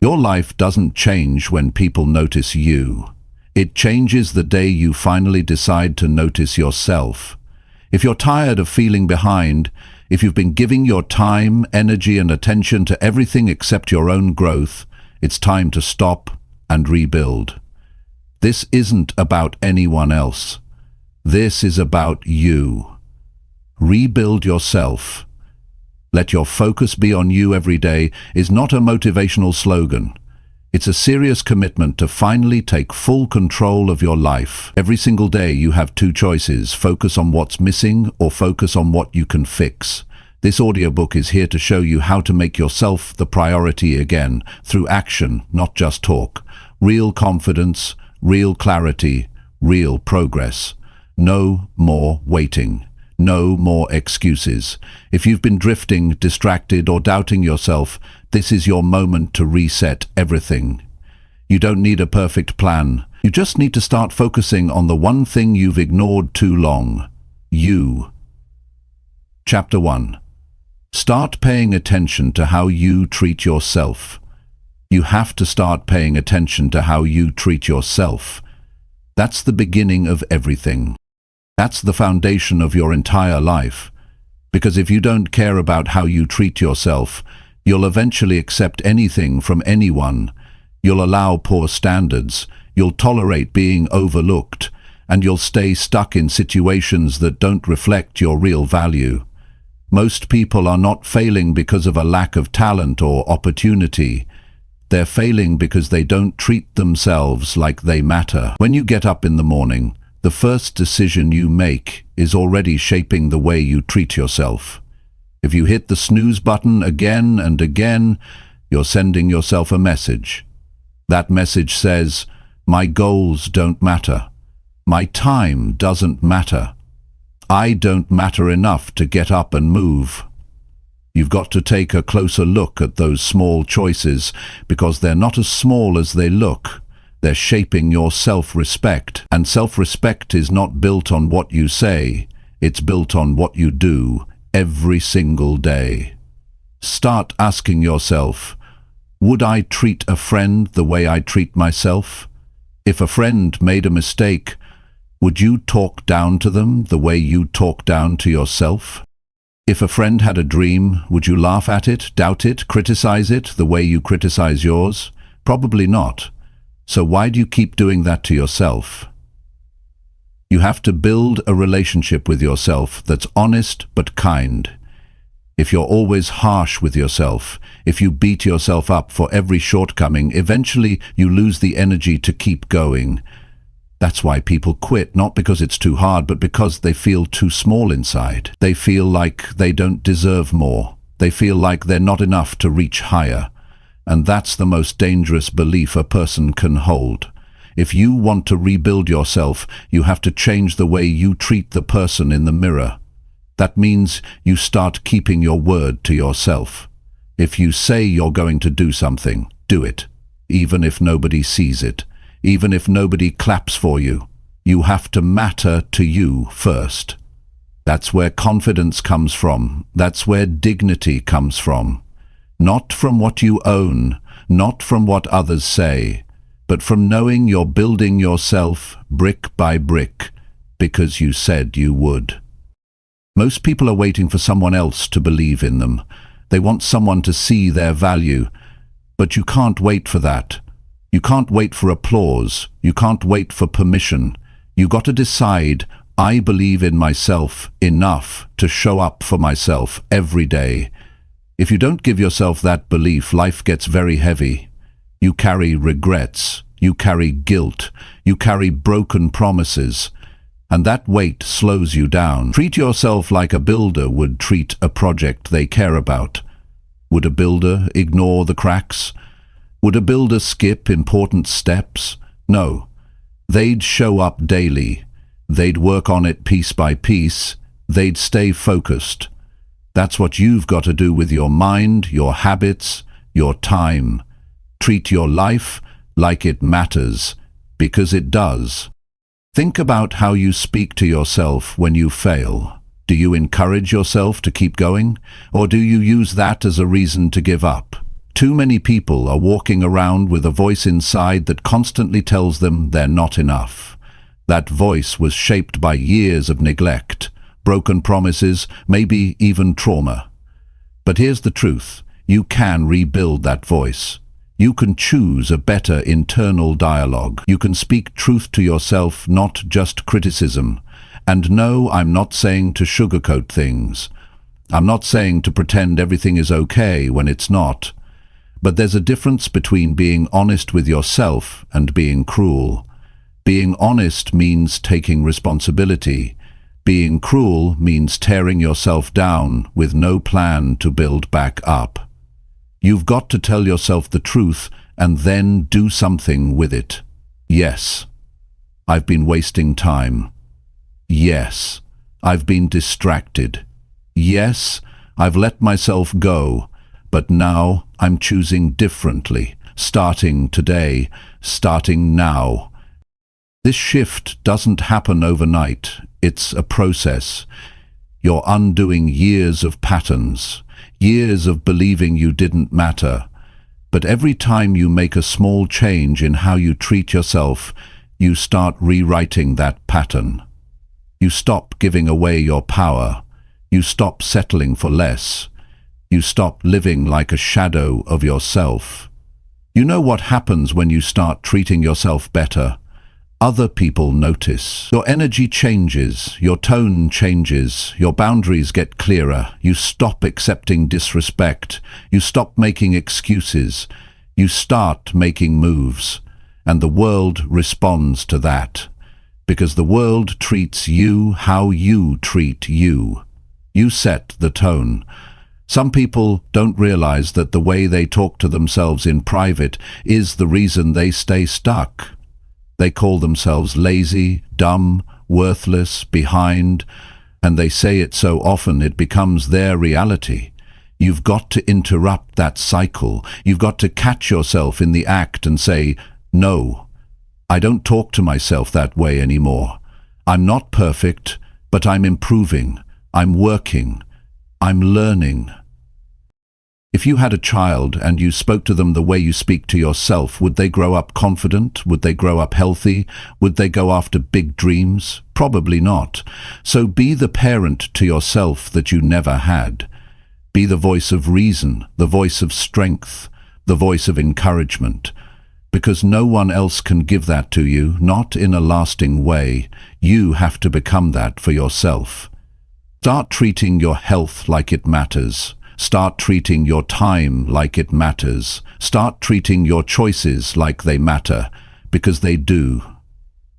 Your life doesn't change when people notice you. It changes the day you finally decide to notice yourself. If you're tired of feeling behind, if you've been giving your time, energy and attention to everything except your own growth, it's time to stop and rebuild. This isn't about anyone else. This is about you. Rebuild yourself. Let your focus be on you every day is not a motivational slogan. It's a serious commitment to finally take full control of your life. Every single day you have two choices: focus on what's missing or focus on what you can fix. This audiobook is here to show you how to make yourself the priority again, through action, not just talk. Real confidence, real clarity, real progress. No more waiting. No more excuses. If you've been drifting, distracted, or doubting yourself, this is your moment to reset everything. You don't need a perfect plan. You just need to start focusing on the one thing you've ignored too long. You. Chapter 1. Start paying attention to how you treat yourself. You have to start paying attention to how you treat yourself. That's the beginning of everything. That's the foundation of your entire life. Because if you don't care about how you treat yourself, you'll eventually accept anything from anyone. You'll allow poor standards, you'll tolerate being overlooked, and you'll stay stuck in situations that don't reflect your real value. Most people are not failing because of a lack of talent or opportunity. They're failing because they don't treat themselves like they matter. When you get up in the morning, the first decision you make is already shaping the way you treat yourself. If you hit the snooze button again and again, you're sending yourself a message. That message says, my goals don't matter. My time doesn't matter. I don't matter enough to get up and move. You've got to take a closer look at those small choices, because they're not as small as they look. They're shaping your self-respect, and self-respect is not built on what you say, it's built on what you do every single day. Start asking yourself, would I treat a friend the way I treat myself? If a friend made a mistake, would you talk down to them the way you talk down to yourself? If a friend had a dream, would you laugh at it, doubt it, criticize it the way you criticize yours? Probably not. So why do you keep doing that to yourself? You have to build a relationship with yourself that's honest but kind. If you're always harsh with yourself, if you beat yourself up for every shortcoming, eventually you lose the energy to keep going. That's why people quit, not because it's too hard, but because they feel too small inside. They feel like they don't deserve more. They feel like they're not enough to reach higher. And that's the most dangerous belief a person can hold. If you want to rebuild yourself, you have to change the way you treat the person in the mirror. That means you start keeping your word to yourself. If you say you're going to do something, do it, even if nobody sees it. Even if nobody claps for you, you have to matter to you first. That's where confidence comes from. That's where dignity comes from. Not from what you own, not from what others say, but from knowing you're building yourself brick by brick because you said you would. Most people are waiting for someone else to believe in them. They want someone to see their value, but you can't wait for that. You can't wait for applause. You can't wait for permission. You got to decide, I believe in myself enough to show up for myself every day. If you don't give yourself that belief, life gets very heavy. You carry regrets. You carry guilt. You carry broken promises. And that weight slows you down. Treat yourself like a builder would treat a project they care about. Would a builder ignore the cracks? Would a builder skip important steps? No. They'd show up daily. They'd work on it piece by piece. They'd stay focused. That's what you've got to do with your mind, your habits, your time. Treat your life like it matters, because it does. Think about how you speak to yourself when you fail. Do you encourage yourself to keep going, or do you use that as a reason to give up? Too many people are walking around with a voice inside that constantly tells them they're not enough. That voice was shaped by years of neglect, broken promises, maybe even trauma. But here's the truth. You can rebuild that voice. You can choose a better internal dialogue. You can speak truth to yourself, not just criticism. And no, I'm not saying to sugarcoat things. I'm not saying to pretend everything is okay when it's not. But there's a difference between being honest with yourself and being cruel. Being honest means taking responsibility. Being cruel means tearing yourself down with no plan to build back up. You've got to tell yourself the truth and then do something with it. Yes, I've been wasting time. Yes, I've been distracted. Yes, I've let myself go. But now I'm choosing differently, starting today, starting now. This shift doesn't happen overnight. It's a process. You're undoing years of patterns, years of believing you didn't matter. But every time you make a small change in how you treat yourself, you start rewriting that pattern. You stop giving away your power. You stop settling for less. You stop living like a shadow of yourself. You know what happens when you start treating yourself better? Other people notice. Your energy changes, your tone changes, your boundaries get clearer. You stop accepting disrespect. You stop making excuses. You start making moves. And the world responds to that. Because the world treats you how you treat you. You set the tone. Some people don't realize that the way they talk to themselves in private is the reason they stay stuck. They call themselves lazy, dumb, worthless, behind, and they say it so often it becomes their reality. You've got to interrupt that cycle. You've got to catch yourself in the act and say, no, I don't talk to myself that way anymore. I'm not perfect, but I'm improving. I'm working. I'm learning. If you had a child and you spoke to them the way you speak to yourself, would they grow up confident? Would they grow up healthy? Would they go after big dreams? Probably not. So be the parent to yourself that you never had. Be the voice of reason, the voice of strength, the voice of encouragement. Because no one else can give that to you, not in a lasting way. You have to become that for yourself. Start treating your health like it matters. Start treating your time like it matters. Start treating your choices like they matter, because they do.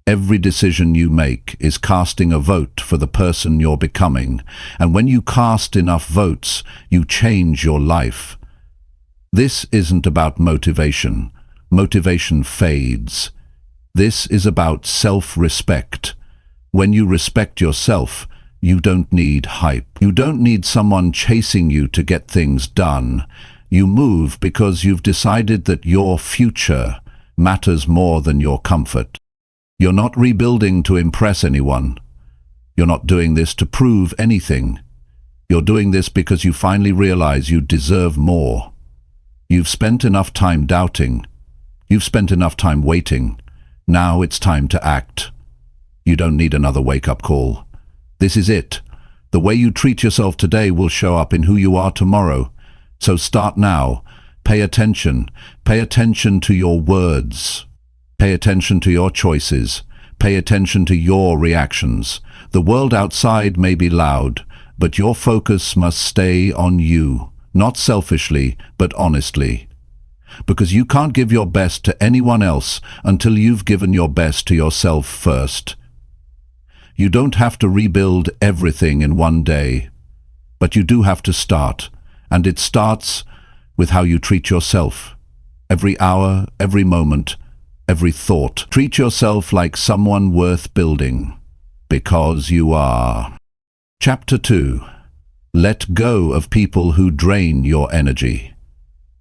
Every decision you make is casting a vote for the person you're becoming, and when you cast enough votes, you change your life. This isn't about motivation. Motivation fades. This is about self-respect. When you respect yourself, you don't need hype. You don't need someone chasing you to get things done. You move because you've decided that your future matters more than your comfort. You're not rebuilding to impress anyone. You're not doing this to prove anything. You're doing this because you finally realize you deserve more. You've spent enough time doubting. You've spent enough time waiting. Now it's time to act. You don't need another wake-up call. This is it. The way you treat yourself today will show up in who you are tomorrow. So start now. Pay attention. Pay attention to your words. Pay attention to your choices. Pay attention to your reactions. The world outside may be loud, but your focus must stay on you, not selfishly, but honestly. Because you can't give your best to anyone else until you've given your best to yourself first. You don't have to rebuild everything in one day, but you do have to start, and it starts with how you treat yourself. Every hour, every moment, every thought. Treat yourself like someone worth building, because you are. Chapter 2. Let go of people who drain your energy.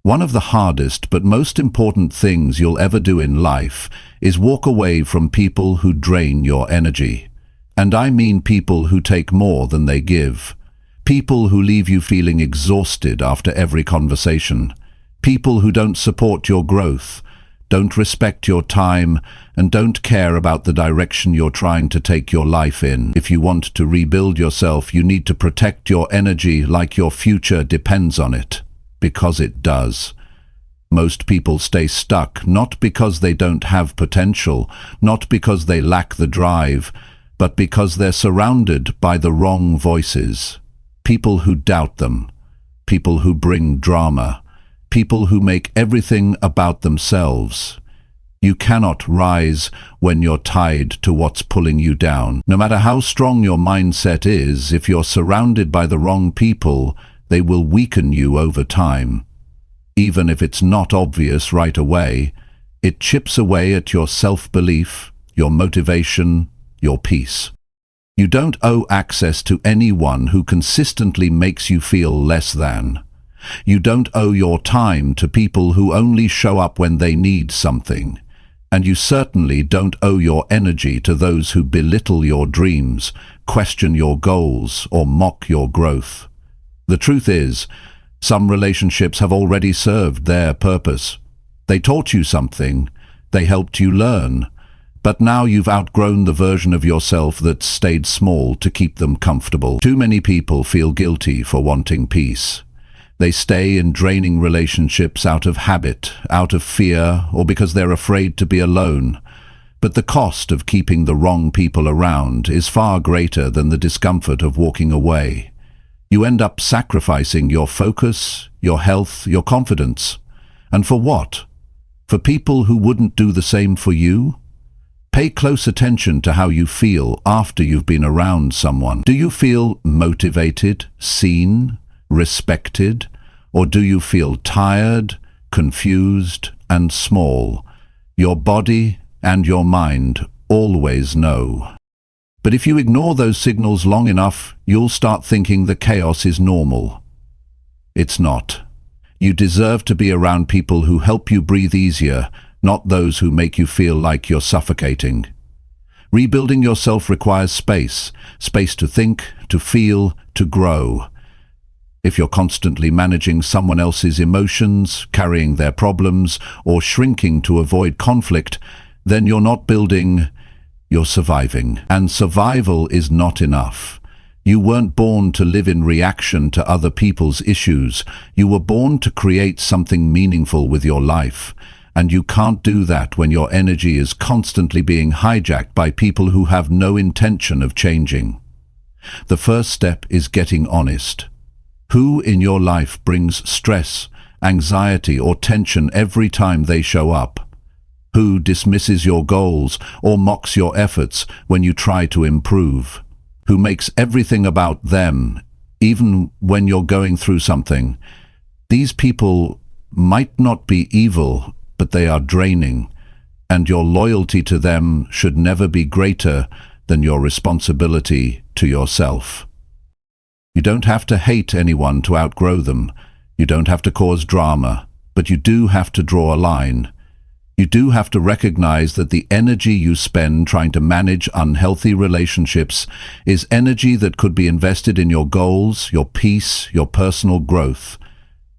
One of the hardest but most important things you'll ever do in life is walk away from people who drain your energy. And I mean people who take more than they give. People who leave you feeling exhausted after every conversation. People who don't support your growth, don't respect your time, and don't care about the direction you're trying to take your life in. If you want to rebuild yourself, you need to protect your energy like your future depends on it, because it does. Most people stay stuck, not because they don't have potential, not because they lack the drive, but because they're surrounded by the wrong voices. People who doubt them, people who bring drama, people who make everything about themselves. You cannot rise when you're tied to what's pulling you down. No matter how strong your mindset is, if you're surrounded by the wrong people, they will weaken you over time. Even if it's not obvious right away, it chips away at your self-belief, your motivation, your peace. You don't owe access to anyone who consistently makes you feel less than. You don't owe your time to people who only show up when they need something. And you certainly don't owe your energy to those who belittle your dreams, question your goals, or mock your growth. The truth is, some relationships have already served their purpose. They taught you something, they helped you learn, but now you've outgrown the version of yourself that stayed small to keep them comfortable. Too many people feel guilty for wanting peace. They stay in draining relationships out of habit, out of fear, or because they're afraid to be alone. But the cost of keeping the wrong people around is far greater than the discomfort of walking away. You end up sacrificing your focus, your health, your confidence. And for what? For people who wouldn't do the same for you? Pay close attention to how you feel after you've been around someone. Do you feel motivated, seen, respected? Or do you feel tired, confused, and small? Your body and your mind always know. But if you ignore those signals long enough, you'll start thinking the chaos is normal. It's not. You deserve to be around people who help you breathe easier, not those who make you feel like you're suffocating. Rebuilding yourself requires space to think, to feel, to grow. If you're constantly managing someone else's emotions, carrying their problems, or shrinking to avoid conflict, then you're not building, you're surviving. And survival is not enough. You weren't born to live in reaction to other people's issues. You were born to create something meaningful with your life. And you can't do that when your energy is constantly being hijacked by people who have no intention of changing. The first step is getting honest. Who in your life brings stress, anxiety, or tension every time they show up? Who dismisses your goals or mocks your efforts when you try to improve? Who makes everything about them, even when you're going through something? These people might not be evil, but they are draining, and your loyalty to them should never be greater than your responsibility to yourself. You don't have to hate anyone to outgrow them. You don't have to cause drama, but you do have to draw a line. You do have to recognize that the energy you spend trying to manage unhealthy relationships is energy that could be invested in your goals, your peace, your personal growth.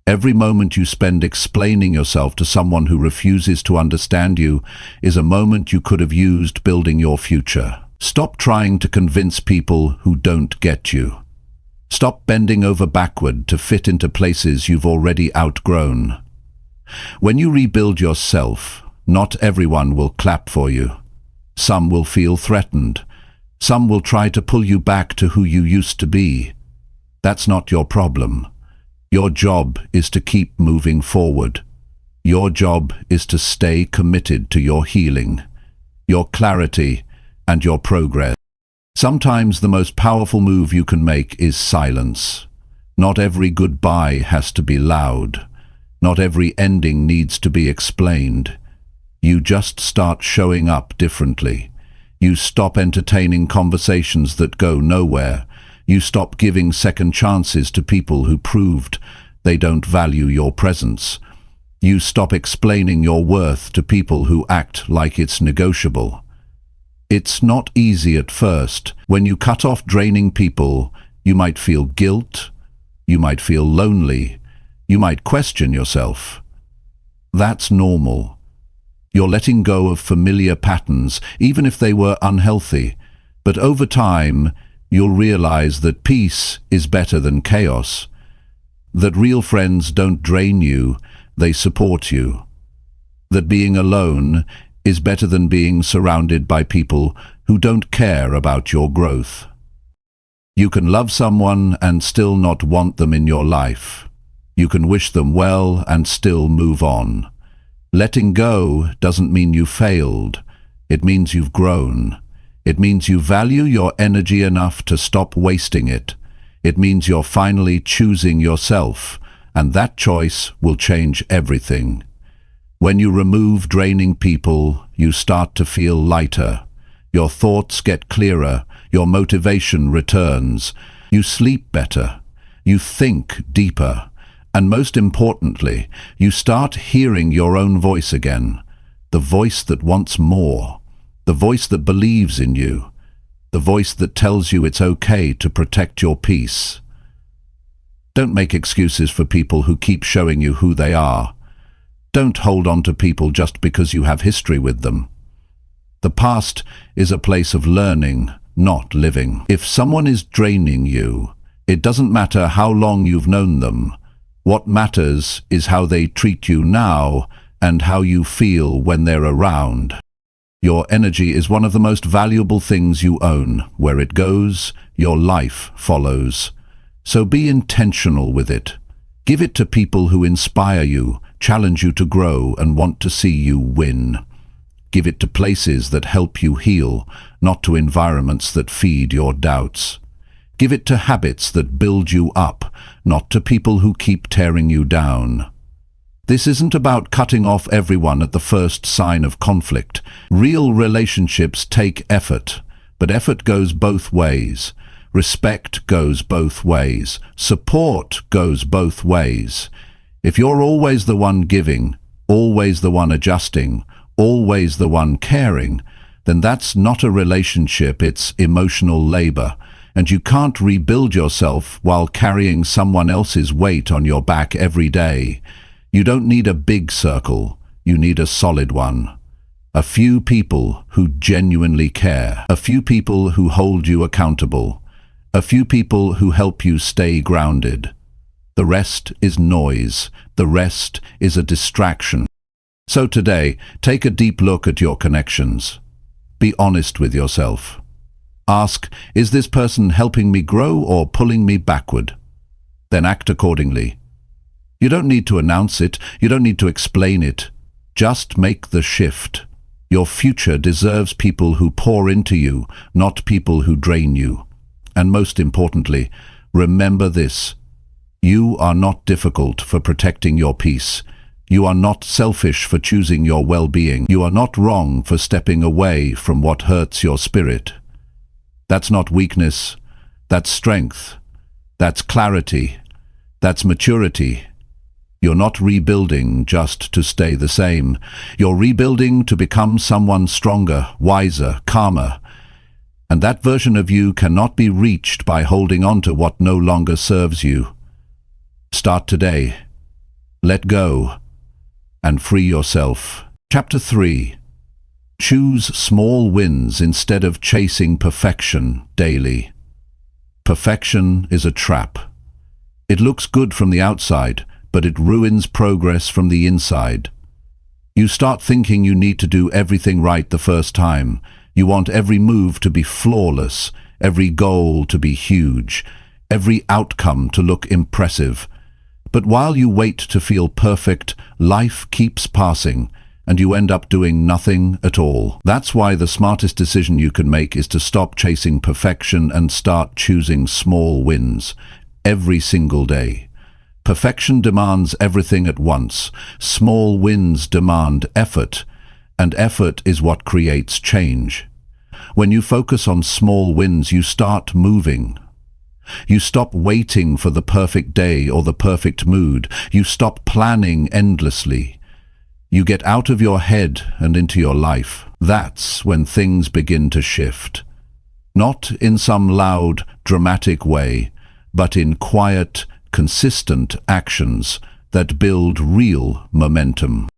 Every moment you spend explaining yourself to someone who refuses to understand you is a moment you could have used building your future. Stop trying to convince people who don't get you. Stop bending over backward to fit into places you've already outgrown. When you rebuild yourself, not everyone will clap for you. Some will feel threatened. Some will try to pull you back to who you used to be. That's not your problem. Your job is to keep moving forward. Your job is to stay committed to your healing, your clarity, and your progress. Sometimes the most powerful move you can make is silence. Not every goodbye has to be loud. Not every ending needs to be explained. You just start showing up differently. You stop entertaining conversations that go nowhere. You stop giving second chances to people who proved they don't value your presence. You stop explaining your worth to people who act like it's negotiable. It's not easy at first. When you cut off draining people, you might feel guilt, you might feel lonely, you might question yourself. That's normal. You're letting go of familiar patterns, even if they were unhealthy. But over time, you'll realize that peace is better than chaos. That real friends don't drain you, they support you. That being alone is better than being surrounded by people who don't care about your growth. You can love someone and still not want them in your life. You can wish them well and still move on. Letting go doesn't mean you failed. It means you've grown. It means you value your energy enough to stop wasting it. It means you're finally choosing yourself, and that choice will change everything. When you remove draining people, you start to feel lighter. Your thoughts get clearer, your motivation returns, you sleep better, you think deeper, and most importantly, you start hearing your own voice again, the voice that wants more, the voice that believes in you, the voice that tells you it's okay to protect your peace. Don't make excuses for people who keep showing you who they are. Don't hold on to people just because you have history with them. The past is a place of learning, not living. If someone is draining you, it doesn't matter how long you've known them. What matters is how they treat you now and how you feel when they're around. Your energy is one of the most valuable things you own. Where it goes, your life follows. So be intentional with it. Give it to people who inspire you, challenge you to grow, and want to see you win. Give it to places that help you heal, not to environments that feed your doubts. Give it to habits that build you up, not to people who keep tearing you down. This isn't about cutting off everyone at the first sign of conflict. Real relationships take effort, but effort goes both ways. Respect goes both ways. Support goes both ways. If you're always the one giving, always the one adjusting, always the one caring, then that's not a relationship, it's emotional labor. And you can't rebuild yourself while carrying someone else's weight on your back every day. You don't need a big circle, you need a solid one. A few people who genuinely care. A few people who hold you accountable. A few people who help you stay grounded. The rest is noise. The rest is a distraction. So today, take a deep look at your connections. Be honest with yourself. Ask, is this person helping me grow or pulling me backward? Then act accordingly. You don't need to announce it, you don't need to explain it. Just make the shift. Your future deserves people who pour into you, not people who drain you. And most importantly, remember this. You are not difficult for protecting your peace. You are not selfish for choosing your well-being. You are not wrong for stepping away from what hurts your spirit. That's not weakness. That's strength. That's clarity. That's maturity. You're not rebuilding just to stay the same. You're rebuilding to become someone stronger, wiser, calmer. And that version of you cannot be reached by holding on to what no longer serves you. Start today. Let go and free yourself. Chapter 3. Choose small wins instead of chasing perfection daily. Perfection is a trap. It looks good from the outside, but it ruins progress from the inside. You start thinking you need to do everything right the first time. You want every move to be flawless, every goal to be huge, every outcome to look impressive. But while you wait to feel perfect, life keeps passing, and you end up doing nothing at all. That's why the smartest decision you can make is to stop chasing perfection and start choosing small wins every single day. Perfection demands everything at once. Small wins demand effort, and effort is what creates change. When you focus on small wins, you start moving. You stop waiting for the perfect day or the perfect mood. You stop planning endlessly. You get out of your head and into your life. That's when things begin to shift. Not in some loud, dramatic way, but in quiet, consistent actions that build real momentum.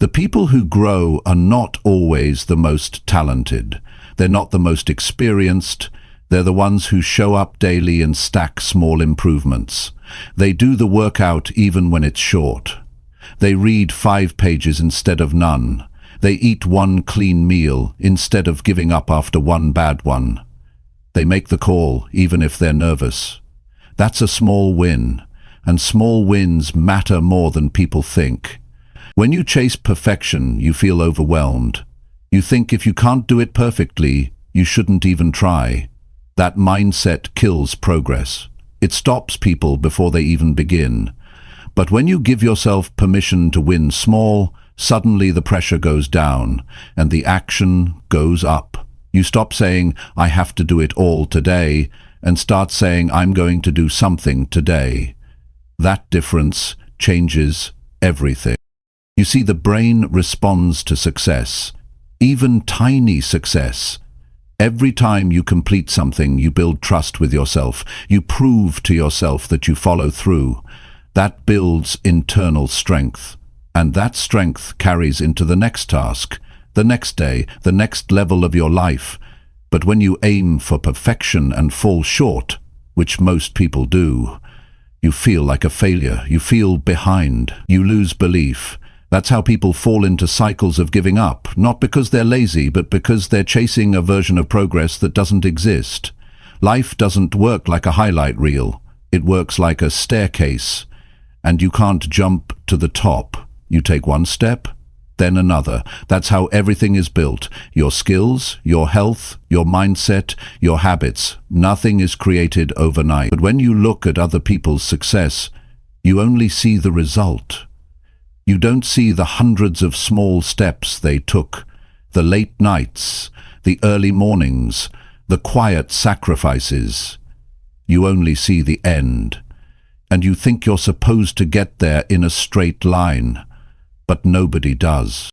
The people who grow are not always the most talented. They're not the most experienced. They're the ones who show up daily and stack small improvements. They do the workout even when it's short. They read 5 pages instead of none. They eat 1 clean meal instead of giving up after 1 bad one. They make the call even if they're nervous. That's a small win, and small wins matter more than people think. When you chase perfection, you feel overwhelmed. You think if you can't do it perfectly, you shouldn't even try. That mindset kills progress. It stops people before they even begin. But when you give yourself permission to win small, suddenly the pressure goes down and the action goes up. You stop saying, I have to do it all today, and start saying, I'm going to do something today. That difference changes everything. You see, the brain responds to success, even tiny success. Every time you complete something, you build trust with yourself. You prove to yourself that you follow through. That builds internal strength. And that strength carries into the next task, the next day, the next level of your life. But when you aim for perfection and fall short, which most people do, you feel like a failure. You feel behind. You lose belief. That's how people fall into cycles of giving up, not because they're lazy, but because they're chasing a version of progress that doesn't exist. Life doesn't work like a highlight reel. It works like a staircase, and you can't jump to the top. You take 1 step, then another. That's how everything is built. Your skills, your health, your mindset, your habits. Nothing is created overnight. But when you look at other people's success, you only see the result. You don't see the hundreds of small steps they took, the late nights, the early mornings, the quiet sacrifices. You only see the end, and you think you're supposed to get there in a straight line, but nobody does.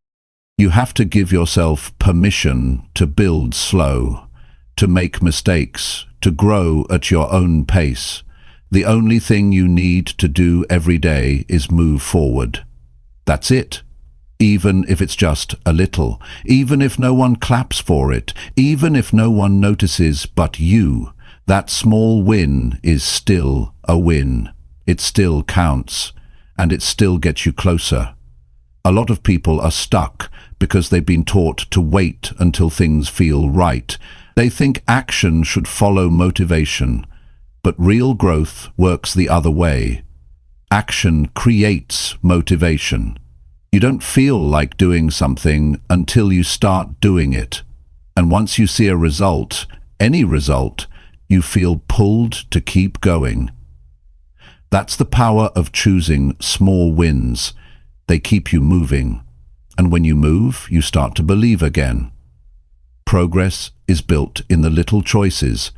You have to give yourself permission to build slow, to make mistakes, to grow at your own pace. The only thing you need to do every day is move forward. That's it. Even if it's just a little, even if no one claps for it, even if no one notices but you, that small win is still a win. It still counts, and it still gets you closer. A lot of people are stuck because they've been taught to wait until things feel right. They think action should follow motivation, but real growth works the other way. Action creates motivation. You don't feel like doing something until you start doing it. And once you see a result, any result, you feel pulled to keep going. That's the power of choosing small wins. They keep you moving. And when you move, you start to believe again. Progress is built in the little choices.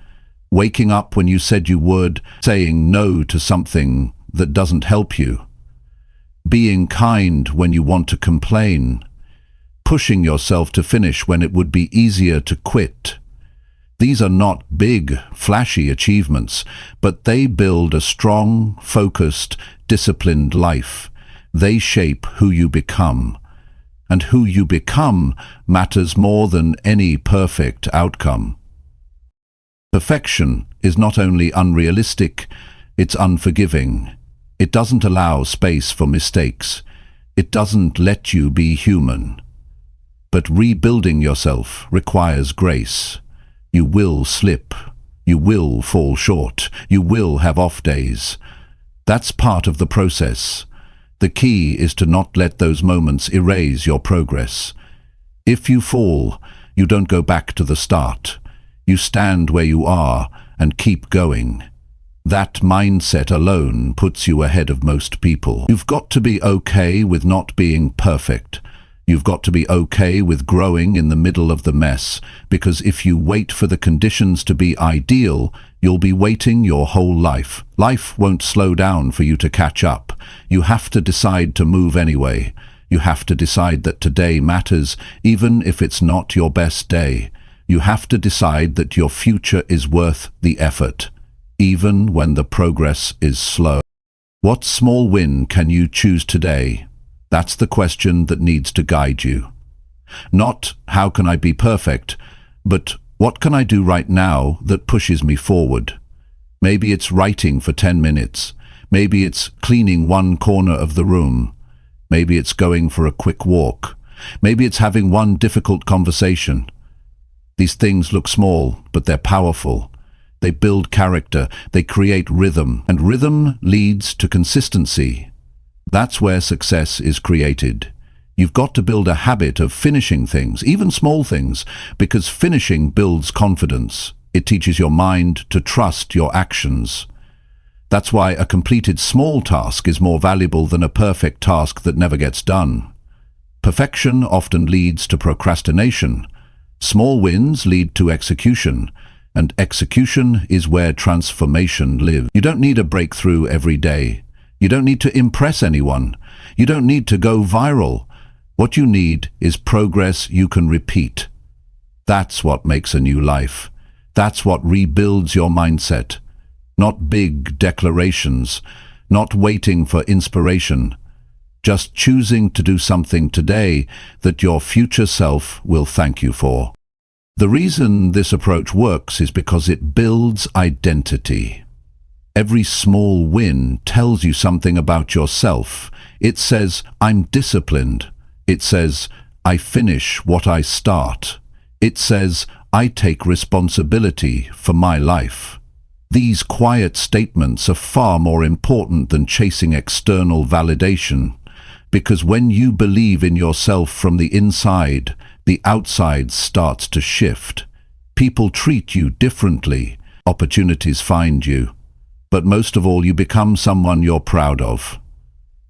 Waking up when you said you would, saying no to something that doesn't help you. Being kind when you want to complain. Pushing yourself to finish when it would be easier to quit. These are not big, flashy achievements, but they build a strong, focused, disciplined life. They shape who you become. And who you become matters more than any perfect outcome. Perfection is not only unrealistic, it's unforgiving. It doesn't allow space for mistakes. It doesn't let you be human. But rebuilding yourself requires grace. You will slip. You will fall short. You will have off days. That's part of the process. The key is to not let those moments erase your progress. If you fall, you don't go back to the start. You stand where you are and keep going. That mindset alone puts you ahead of most people. You've got to be okay with not being perfect. You've got to be okay with growing in the middle of the mess, because if you wait for the conditions to be ideal, you'll be waiting your whole life. Life won't slow down for you to catch up. You have to decide to move anyway. You have to decide that today matters, even if it's not your best day. You have to decide that your future is worth the effort, even when the progress is slow. What small win can you choose today? That's the question that needs to guide you. Not, how can I be perfect, but what can I do right now that pushes me forward? Maybe it's writing for 10 minutes. Maybe it's cleaning one corner of the room. Maybe it's going for a quick walk. Maybe it's having one difficult conversation. These things look small, but they're powerful. They build character, they create rhythm, and rhythm leads to consistency. That's where success is created. You've got to build a habit of finishing things, even small things, because finishing builds confidence. It teaches your mind to trust your actions. That's why a completed small task is more valuable than a perfect task that never gets done. Perfection often leads to procrastination. Small wins lead to execution, and execution is where transformation lives. You don't need a breakthrough every day. You don't need to impress anyone. You don't need to go viral. What you need is progress you can repeat. That's what makes a new life. That's what rebuilds your mindset. Not big declarations, not waiting for inspiration. Just choosing to do something today that your future self will thank you for. The reason this approach works is because it builds identity. Every small win tells you something about yourself. It says, I'm disciplined. It says, I finish what I start. It says, I take responsibility for my life. These quiet statements are far more important than chasing external validation, because when you believe in yourself from the inside, the outside starts to shift. People treat you differently, opportunities find you, but most of all you become someone you're proud of.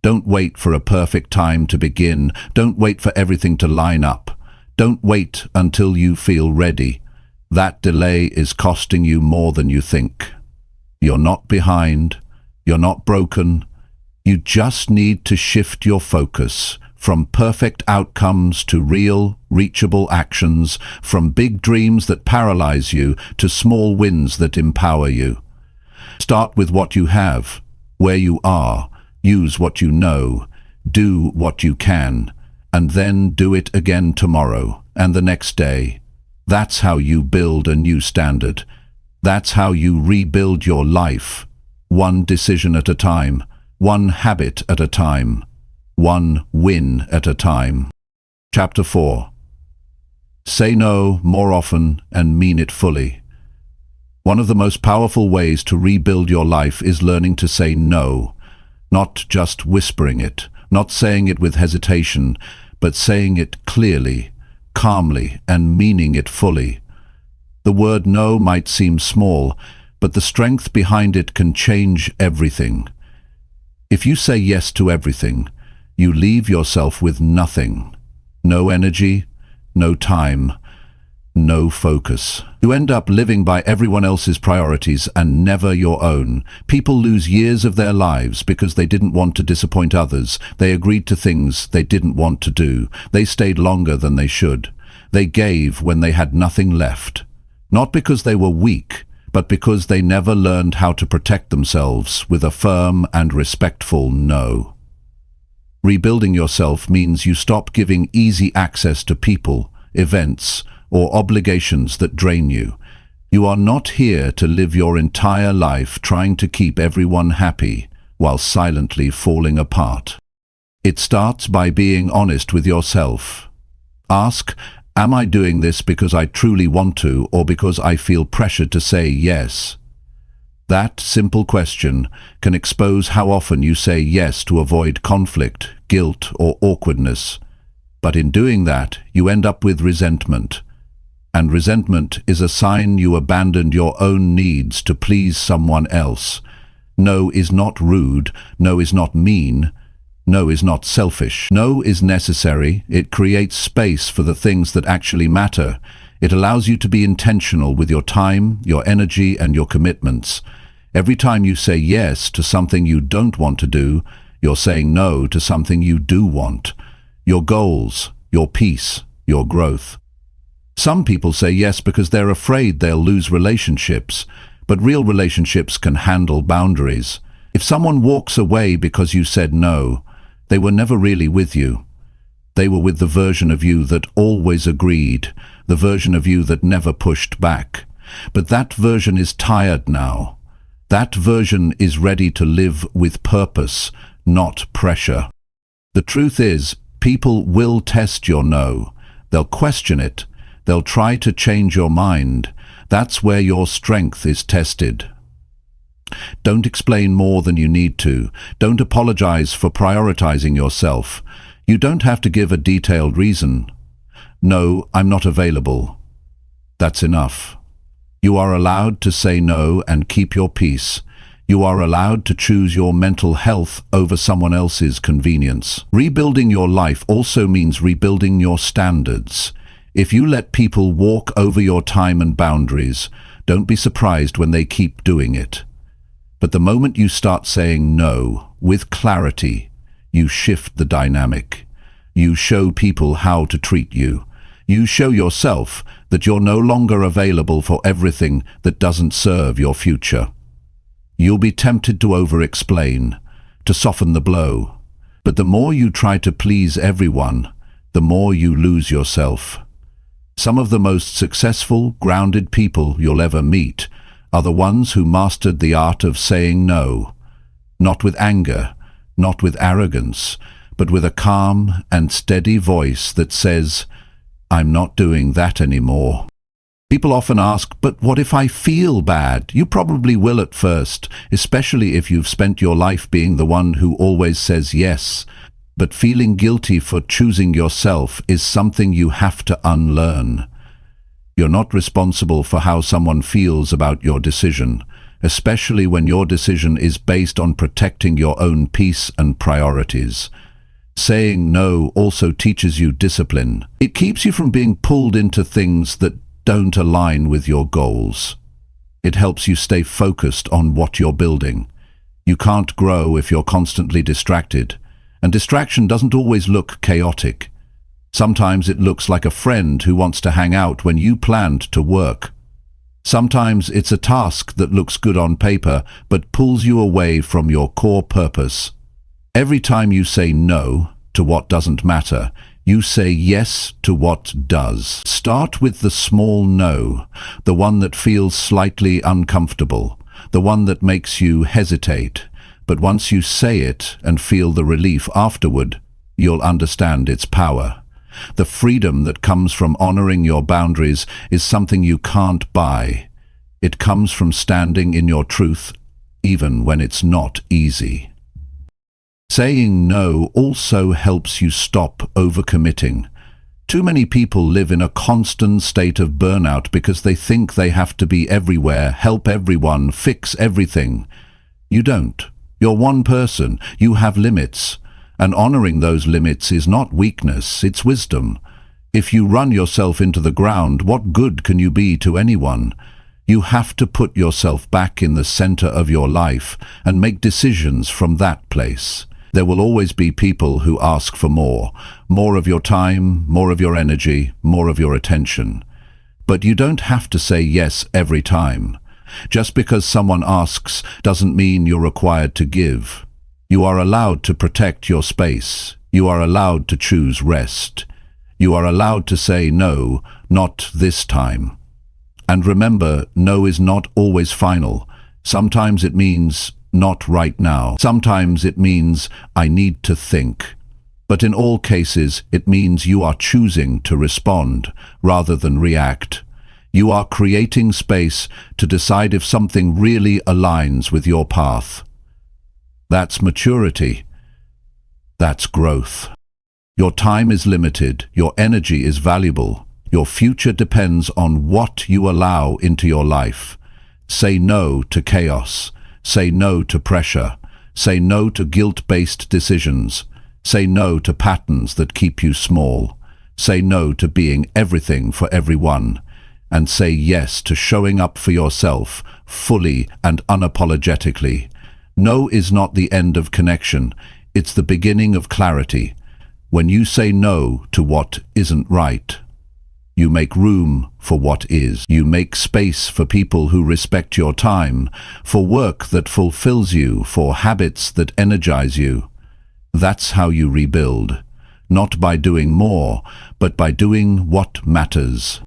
Don't wait for a perfect time to begin. Don't wait for everything to line up. Don't wait until you feel ready. That delay is costing you more than you think. You're not behind. You're not broken. You just need to shift your focus from perfect outcomes to real, reachable actions, from big dreams that paralyze you to small wins that empower you. Start with what you have, where you are, use what you know, do what you can, and then do it again tomorrow and the next day. That's how you build a new standard. That's how you rebuild your life, one decision at a time, one habit at a time, one win at a time. Chapter 4. Say no more often and mean it fully. One of the most powerful ways to rebuild your life is learning to say no, not just whispering it, not saying it with hesitation, but saying it clearly, calmly, and meaning it fully. The word no might seem small, but the strength behind it can change everything. If you say yes to everything, you leave yourself with nothing. No energy, no time, no focus. You end up living by everyone else's priorities and never your own. People lose years of their lives because they didn't want to disappoint others. They agreed to things they didn't want to do. They stayed longer than they should. They gave when they had nothing left. Not because they were weak, but because they never learned how to protect themselves with a firm and respectful no. Rebuilding yourself means you stop giving easy access to people, events, or obligations that drain you. You are not here to live your entire life trying to keep everyone happy while silently falling apart. It starts by being honest with yourself. Ask, am I doing this because I truly want to or because I feel pressured to say yes? That simple question can expose how often you say yes to avoid conflict, guilt, or awkwardness. But in doing that, you end up with resentment. And resentment is a sign you abandoned your own needs to please someone else. No is not rude. No is not mean. No is not selfish. No is necessary. It creates space for the things that actually matter. It allows you to be intentional with your time, your energy, and your commitments. Every time you say yes to something you don't want to do, you're saying no to something you do want. Your goals, your peace, your growth. Some people say yes because they're afraid they'll lose relationships, but real relationships can handle boundaries. If someone walks away because you said no, They were never really with you. They were with the version of you that always agreed, the version of you that never pushed back. But that version is tired now. That version is ready to live with purpose, not pressure. The truth is, people will test your no. They'll question it. They'll try to change your mind. That's where your strength is tested. Don't explain more than you need to. Don't apologize for prioritizing yourself. You don't have to give a detailed reason. No, I'm not available. That's enough. You are allowed to say no and keep your peace. You are allowed to choose your mental health over someone else's convenience. Rebuilding your life also means rebuilding your standards. If you let people walk over your time and boundaries, don't be surprised when they keep doing it. But the moment you start saying no, with clarity, you shift the dynamic. You show people how to treat you. You show yourself that you're no longer available for everything that doesn't serve your future. You'll be tempted to over-explain, to soften the blow. But the more you try to please everyone, the more you lose yourself. Some of the most successful, grounded people you'll ever meet are the ones who mastered the art of saying no. Not with anger, not with arrogance, but with a calm and steady voice that says, "I'm not doing that anymore." People often ask, but what if I feel bad? You probably will at first, especially if you've spent your life being the one who always says yes. But feeling guilty for choosing yourself is something you have to unlearn. You're not responsible for how someone feels about your decision, especially when your decision is based on protecting your own peace and priorities. Saying no also teaches you discipline. It keeps you from being pulled into things that don't align with your goals. It helps you stay focused on what you're building. You can't grow if you're constantly distracted, and distraction doesn't always look chaotic. Sometimes it looks like a friend who wants to hang out when you planned to work. Sometimes it's a task that looks good on paper but pulls you away from your core purpose. Every time you say no to what doesn't matter, you say yes to what does. Start with the small no, the one that feels slightly uncomfortable, the one that makes you hesitate. But once you say it and feel the relief afterward, you'll understand its power. The freedom that comes from honoring your boundaries is something you can't buy. It comes from standing in your truth, even when it's not easy. Saying no also helps you stop overcommitting. Too many people live in a constant state of burnout because they think they have to be everywhere, help everyone, fix everything. You don't. You're one person. You have limits. And honoring those limits is not weakness, it's wisdom. If you run yourself into the ground, what good can you be to anyone? You have to put yourself back in the center of your life and make decisions from that place. There will always be people who ask for more of your time, more of your energy, more of your attention. But you don't have to say yes every time. Just because someone asks doesn't mean you're required to give. You are allowed to protect your space. You are allowed to choose rest. You are allowed to say no, not this time. And remember, no is not always final. Sometimes it means not right now. Sometimes it means I need to think. But in all cases, it means you are choosing to respond rather than react. You are creating space to decide if something really aligns with your path. That's maturity. That's growth. Your time is limited. Your energy is valuable. Your future depends on what you allow into your life. Say no to chaos. Say no to pressure. Say no to guilt-based decisions. Say no to patterns that keep you small. Say no to being everything for everyone. And say yes to showing up for yourself, fully and unapologetically. No is not the end of connection. It's the beginning of clarity. When you say no to what isn't right, you make room for what is. You make space for people who respect your time, for work that fulfills you, for habits that energize you. That's how you rebuild. Not by doing more, but by doing what matters.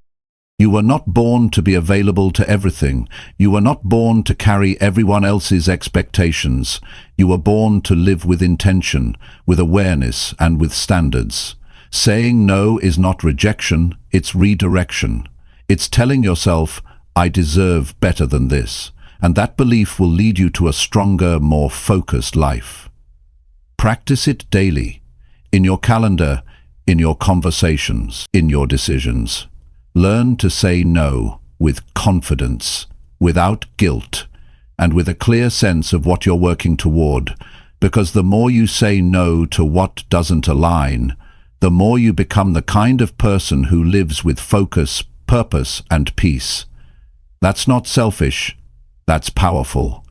You were not born to be available to everything. You were not born to carry everyone else's expectations. You were born to live with intention, with awareness, and with standards. Saying no is not rejection, it's redirection. It's telling yourself, I deserve better than this. And that belief will lead you to a stronger, more focused life. Practice it daily. In your calendar, in your conversations, in your decisions. Learn to say no with confidence, without guilt, and with a clear sense of what you're working toward, because the more you say no to what doesn't align, the more you become the kind of person who lives with focus, purpose, and peace. That's not selfish, that's powerful.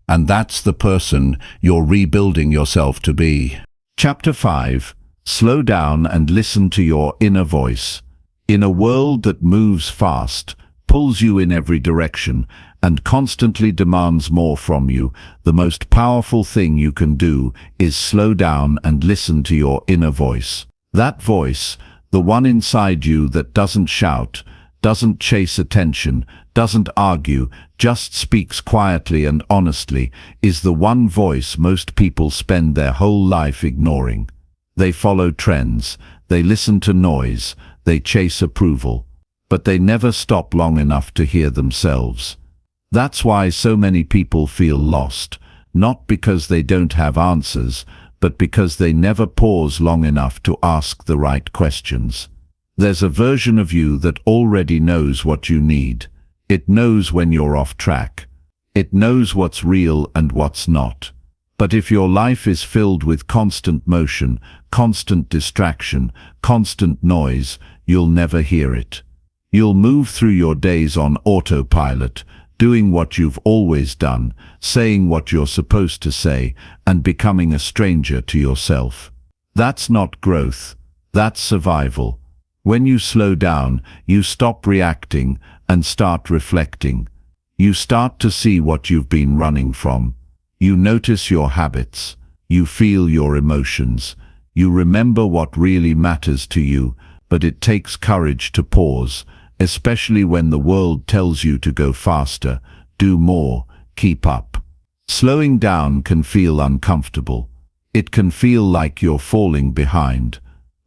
And that's the person you're rebuilding yourself to be. Chapter 5. Slow down and listen to your inner voice. In a world that moves fast, pulls you in every direction, and constantly demands more from you, the most powerful thing you can do is slow down and listen to your inner voice. That voice, the one inside you that doesn't shout, doesn't chase attention, doesn't argue, just speaks quietly and honestly, is the one voice most people spend their whole life ignoring. They follow trends, they listen to noise, they chase approval, but they never stop long enough to hear themselves. That's why so many people feel lost, not because they don't have answers, but because they never pause long enough to ask the right questions. There's a version of you that already knows what you need. It knows when you're off track. It knows what's real and what's not. But if your life is filled with constant motion, constant distraction, constant noise, you'll never hear it. You'll move through your days on autopilot, doing what you've always done, saying what you're supposed to say, and becoming a stranger to yourself. That's not growth, that's survival. When you slow down, you stop reacting and start reflecting. You start to see what you've been running from. You notice your habits. You feel your emotions. You remember what really matters to you, but it takes courage to pause, especially when the world tells you to go faster, do more, keep up. Slowing down can feel uncomfortable. It can feel like you're falling behind.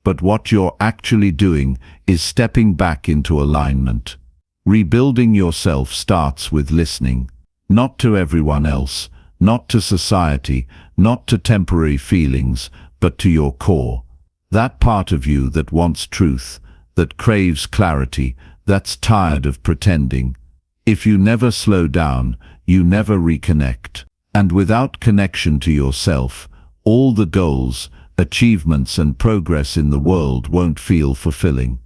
But what you're actually doing is stepping back into alignment. Rebuilding yourself starts with listening, not to everyone else, not to society, not to temporary feelings, but to your core. That part of you that wants truth, that craves clarity, that's tired of pretending. If you never slow down, you never reconnect. And without connection to yourself, all the goals, achievements and progress in the world won't feel fulfilling.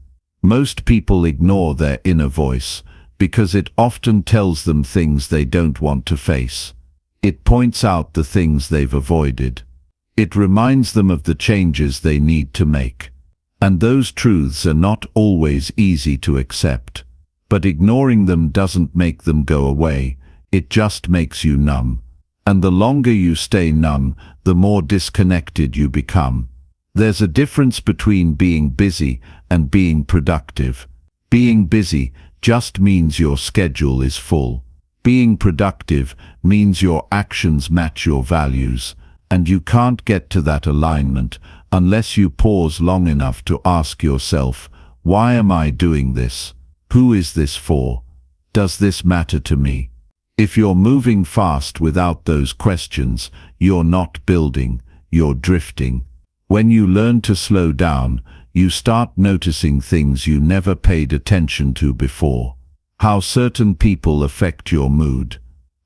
Most people ignore their inner voice because it often tells them things they don't want to face. It points out the things they've avoided. It reminds them of the changes they need to make. And those truths are not always easy to accept. But ignoring them doesn't make them go away, it just makes you numb. And the longer you stay numb, the more disconnected you become. There's a difference between being busy and being productive. Being busy just means your schedule is full. Being productive means your actions match your values, and you can't get to that alignment unless you pause long enough to ask yourself, why am I doing this? Who is this for? Does this matter to me? If you're moving fast without those questions, you're not building, you're drifting. When you learn to slow down, you start noticing things you never paid attention to before. How certain people affect your mood.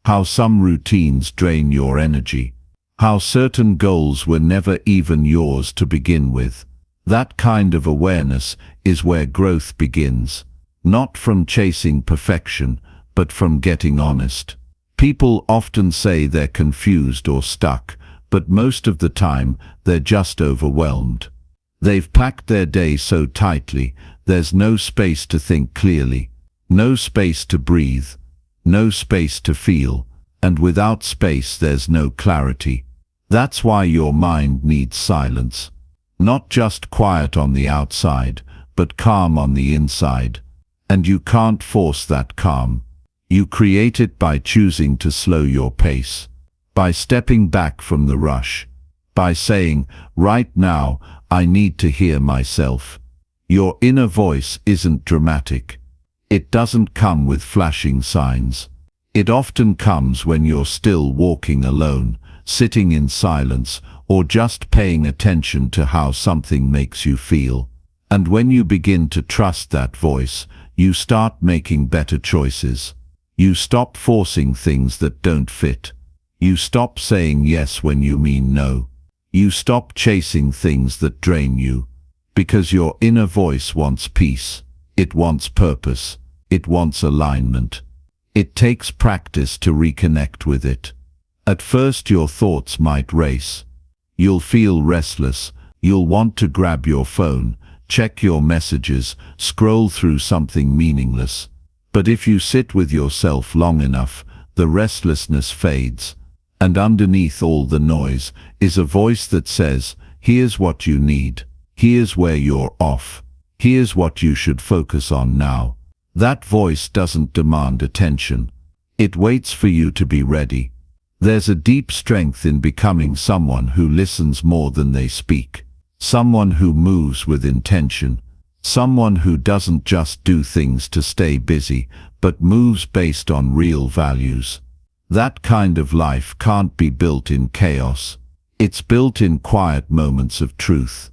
How some routines drain your energy. How certain goals were never even yours to begin with. That kind of awareness is where growth begins. Not from chasing perfection, but from getting honest. People often say they're confused or stuck, but most of the time they're just overwhelmed. They've packed their day so tightly, there's no space to think clearly, no space to breathe, no space to feel, and without space there's no clarity. That's why your mind needs silence. Not just quiet on the outside, but calm on the inside. And you can't force that calm. You create it by choosing to slow your pace, by stepping back from the rush, by saying, right now, I need to hear myself. Your inner voice isn't dramatic. It doesn't come with flashing signs. It often comes when you're still walking alone, sitting in silence, or just paying attention to how something makes you feel. And when you begin to trust that voice, you start making better choices. You stop forcing things that don't fit. You stop saying yes when you mean no. You stop chasing things that drain you. Because your inner voice wants peace. It wants purpose. It wants alignment. It takes practice to reconnect with it. At first your thoughts might race. You'll feel restless. You'll want to grab your phone, check your messages, scroll through something meaningless. But if you sit with yourself long enough, the restlessness fades. And underneath all the noise is a voice that says, here's what you need. Here's where you're off. Here's what you should focus on now. That voice doesn't demand attention. It waits for you to be ready. There's a deep strength in becoming someone who listens more than they speak. Someone who moves with intention. Someone who doesn't just do things to stay busy, but moves based on real values. That kind of life can't be built in chaos. It's built in quiet moments of truth.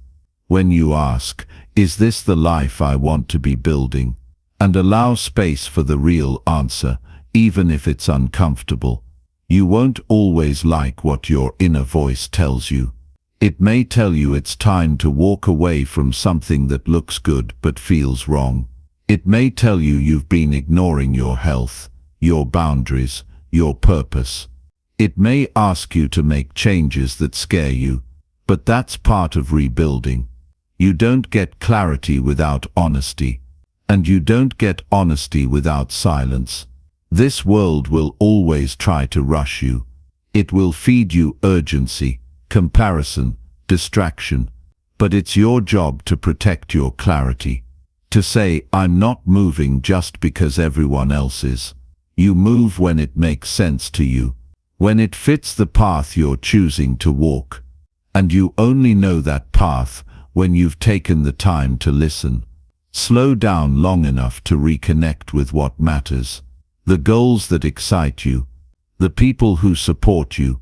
When you ask, is this the life I want to be building? And allow space for the real answer, even if it's uncomfortable. You won't always like what your inner voice tells you. It may tell you it's time to walk away from something that looks good but feels wrong. It may tell you you've been ignoring your health, your boundaries, your purpose. It may ask you to make changes that scare you, but that's part of rebuilding. You don't get clarity without honesty, and you don't get honesty without silence. This world will always try to rush you. It will feed you urgency, comparison, distraction. But it's your job to protect your clarity. To say, I'm not moving just because everyone else is. You move when it makes sense to you, when it fits the path you're choosing to walk. And you only know that path when you've taken the time to listen. Slow down long enough to reconnect with what matters. The goals that excite you, the people who support you,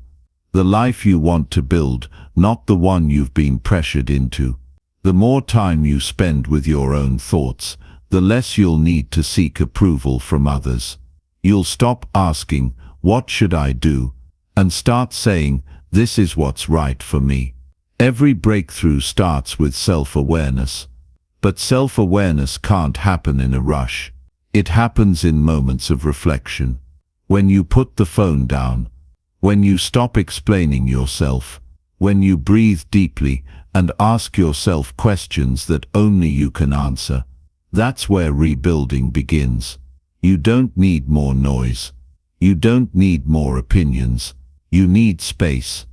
the life you want to build, not the one you've been pressured into. The more time you spend with your own thoughts, the less you'll need to seek approval from others. You'll stop asking, what should I do? And start saying, this is what's right for me. Every breakthrough starts with self-awareness. But self-awareness can't happen in a rush. It happens in moments of reflection. When you put the phone down. When you stop explaining yourself. When you breathe deeply and ask yourself questions that only you can answer. That's where rebuilding begins. You don't need more noise. You don't need more opinions. You need space.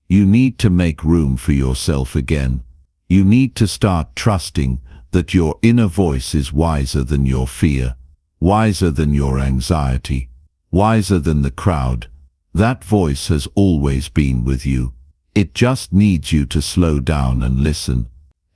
You need to make room for yourself again. You need to start trusting that your inner voice is wiser than your fear, wiser than your anxiety, wiser than the crowd. That voice has always been with you. It just needs you to slow down and listen.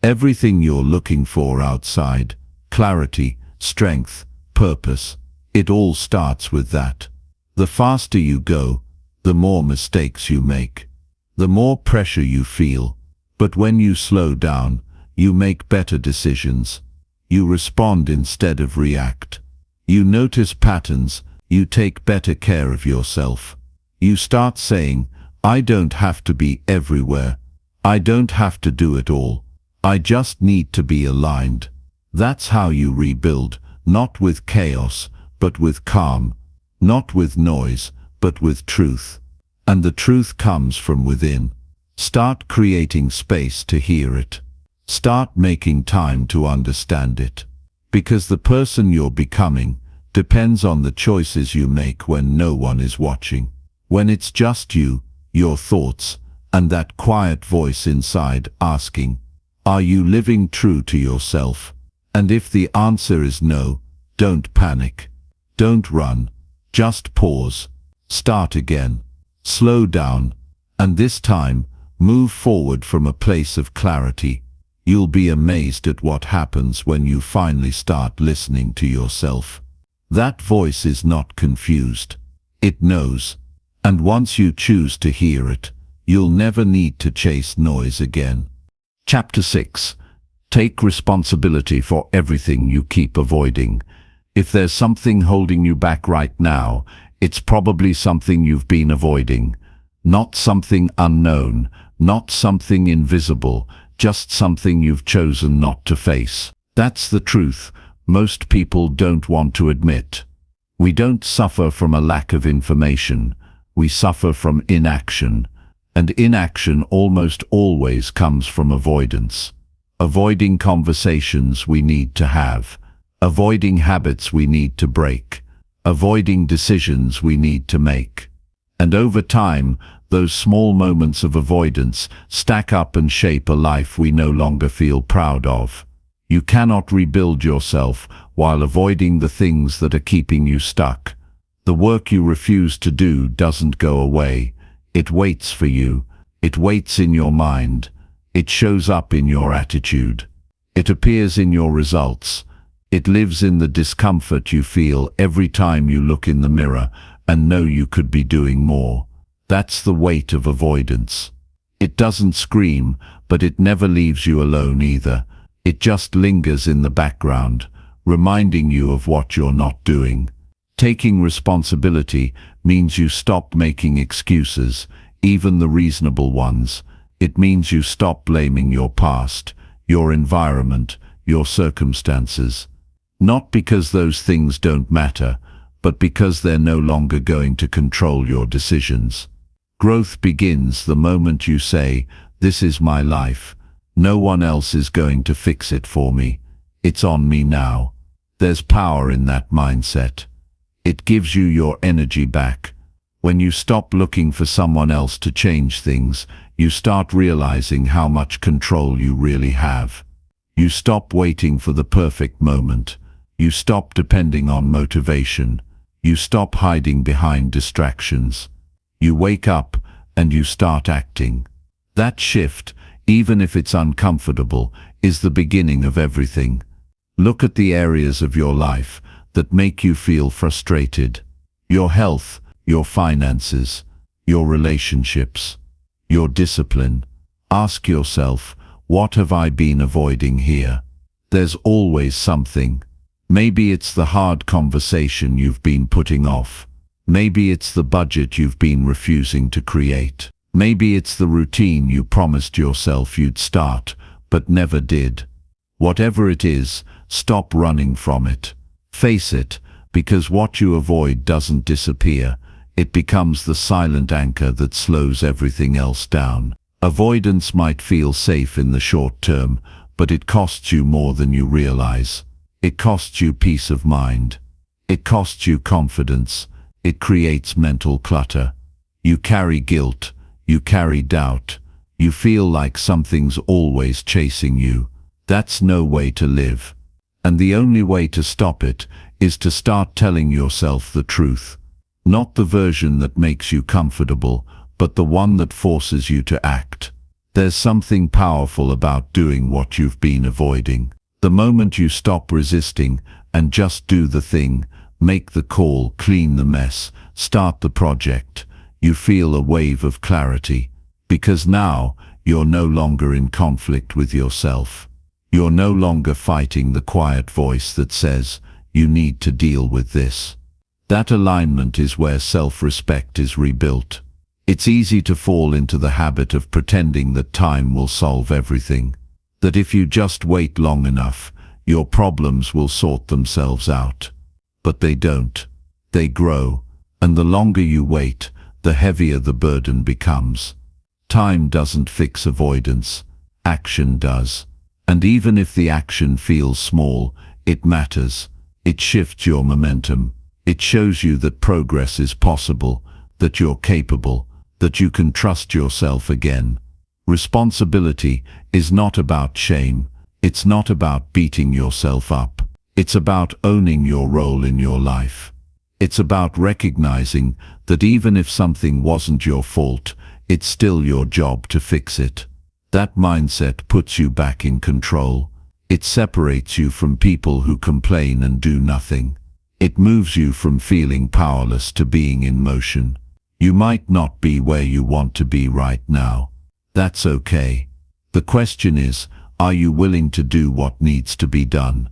Everything you're looking for outside, clarity, strength, purpose, it all starts with that. The faster you go, the more mistakes you make, the more pressure you feel. But when you slow down, you make better decisions. You respond instead of react. You notice patterns. You take better care of yourself. You start saying, I don't have to be everywhere. I don't have to do it all. I just need to be aligned. That's how you rebuild, not with chaos, but with calm. Not with noise, but with truth. And the truth comes from within. Start creating space to hear it. Start making time to understand it. Because the person you're becoming depends on the choices you make when no one is watching. When it's just you, your thoughts, and that quiet voice inside asking, are you living true to yourself? And if the answer is no, don't panic. Don't run. Just pause. Start again. Slow down. And this time, move forward from a place of clarity. You'll be amazed at what happens when you finally start listening to yourself. That voice is not confused. It knows. And once you choose to hear it, you'll never need to chase noise again. Chapter 6. Take responsibility for everything you keep avoiding. If there's something holding you back right now, it's probably something you've been avoiding. Not something unknown, not something invisible, just something you've chosen not to face. That's the truth most people don't want to admit. We don't suffer from a lack of information. We suffer from inaction. And inaction almost always comes from avoidance. Avoiding conversations we need to have. Avoiding habits we need to break. Avoiding decisions we need to make. And over time, those small moments of avoidance stack up and shape a life we no longer feel proud of. You cannot rebuild yourself while avoiding the things that are keeping you stuck. The work you refuse to do doesn't go away. It waits for you. It waits in your mind. It shows up in your attitude. It appears in your results. It lives in the discomfort you feel every time you look in the mirror and know you could be doing more. That's the weight of avoidance. It doesn't scream, but it never leaves you alone either. It just lingers in the background, reminding you of what you're not doing. Taking responsibility means you stop making excuses, even the reasonable ones. It means you stop blaming your past, your environment, your circumstances. Not because those things don't matter, but because they're no longer going to control your decisions. Growth begins the moment you say, "This is my life. No one else is going to fix it for me. It's on me now." There's power in that mindset. It gives you your energy back. When you stop looking for someone else to change things, you start realizing how much control you really have. You stop waiting for the perfect moment. You stop depending on motivation. You stop hiding behind distractions. You wake up and you start acting. That shift, even if it's uncomfortable, is the beginning of everything. Look at the areas of your life that make you feel frustrated. Your health, your finances, your relationships, your discipline. Ask yourself, what have I been avoiding here? There's always something. Maybe it's the hard conversation you've been putting off. Maybe it's the budget you've been refusing to create. Maybe it's the routine you promised yourself you'd start, but never did. Whatever it is, stop running from it. Face it, because what you avoid doesn't disappear. It becomes the silent anchor that slows everything else down. Avoidance might feel safe in the short term, but it costs you more than you realize. It costs you peace of mind. It costs you confidence. It creates mental clutter. You carry guilt. You carry doubt. You feel like something's always chasing you. That's no way to live. And the only way to stop it is to start telling yourself the truth. Not the version that makes you comfortable, but the one that forces you to act. There's something powerful about doing what you've been avoiding. The moment you stop resisting and just do the thing, make the call, clean the mess, start the project, you feel a wave of clarity. Because now, you're no longer in conflict with yourself. You're no longer fighting the quiet voice that says, you need to deal with this. That alignment is where self-respect is rebuilt. It's easy to fall into the habit of pretending that time will solve everything. That if you just wait long enough, your problems will sort themselves out. But they don't. They grow, and the longer you wait, the heavier the burden becomes. Time doesn't fix avoidance. Action does. And even if the action feels small, it matters. It shifts your momentum. It shows you that progress is possible, that you're capable, that you can trust yourself again. Responsibility is not about shame. It's not about beating yourself up. It's about owning your role in your life. It's about recognizing that even if something wasn't your fault, it's still your job to fix it. That mindset puts you back in control. It separates you from people who complain and do nothing. It moves you from feeling powerless to being in motion. You might not be where you want to be right now. That's okay. The question is, are you willing to do what needs to be done?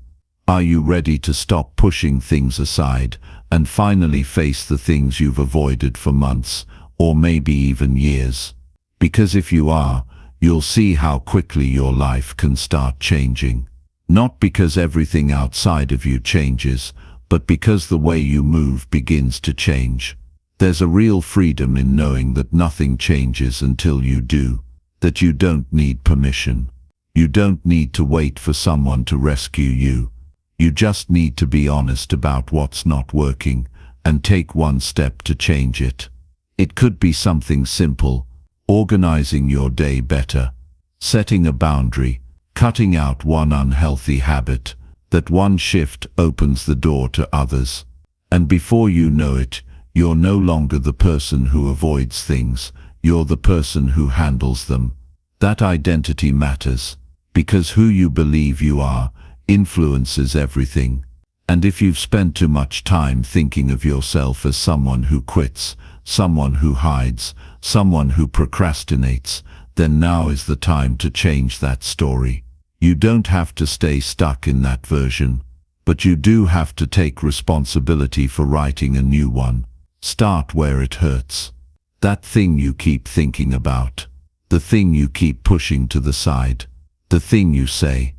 Are you ready to stop pushing things aside and finally face the things you've avoided for months, or maybe even years? Because if you are, you'll see how quickly your life can start changing. Not because everything outside of you changes, but because the way you move begins to change. There's a real freedom in knowing that nothing changes until you do, that you don't need permission. You don't need to wait for someone to rescue you. You just need to be honest about what's not working and take one step to change it. It could be something simple: organizing your day better, setting a boundary, cutting out one unhealthy habit. That one shift opens the door to others. And before you know it, you're no longer the person who avoids things, you're the person who handles them. That identity matters, because who you believe you are influences everything. And if you've spent too much time thinking of yourself as someone who quits, someone who hides, someone who procrastinates, then now is the time to change that story. You don't have to stay stuck in that version, but you do have to take responsibility for writing a new one. Start where it hurts. That thing you keep thinking about, the thing you keep pushing to the side, the thing you say,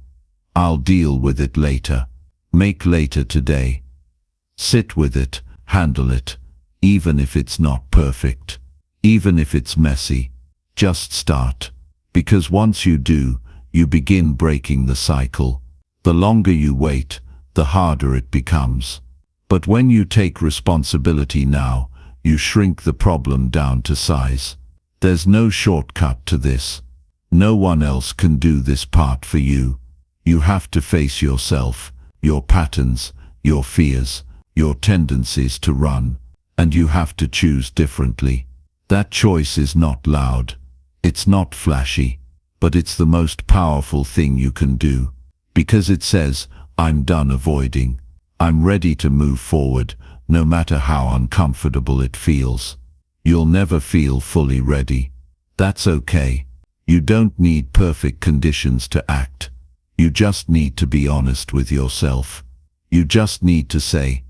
"I'll deal with it later." Make later today. Sit with it, handle it, even if it's not perfect, even if it's messy. Just start. Because once you do, you begin breaking the cycle. The longer you wait, the harder it becomes. But when you take responsibility now, you shrink the problem down to size. There's no shortcut to this. No one else can do this part for you. You have to face yourself, your patterns, your fears, your tendencies to run, and you have to choose differently. That choice is not loud. It's not flashy. But it's the most powerful thing you can do, because it says, "I'm done avoiding. I'm ready to move forward, no matter how uncomfortable it feels." You'll never feel fully ready. That's okay. You don't need perfect conditions to act. You just need to be honest with yourself. You just need to say,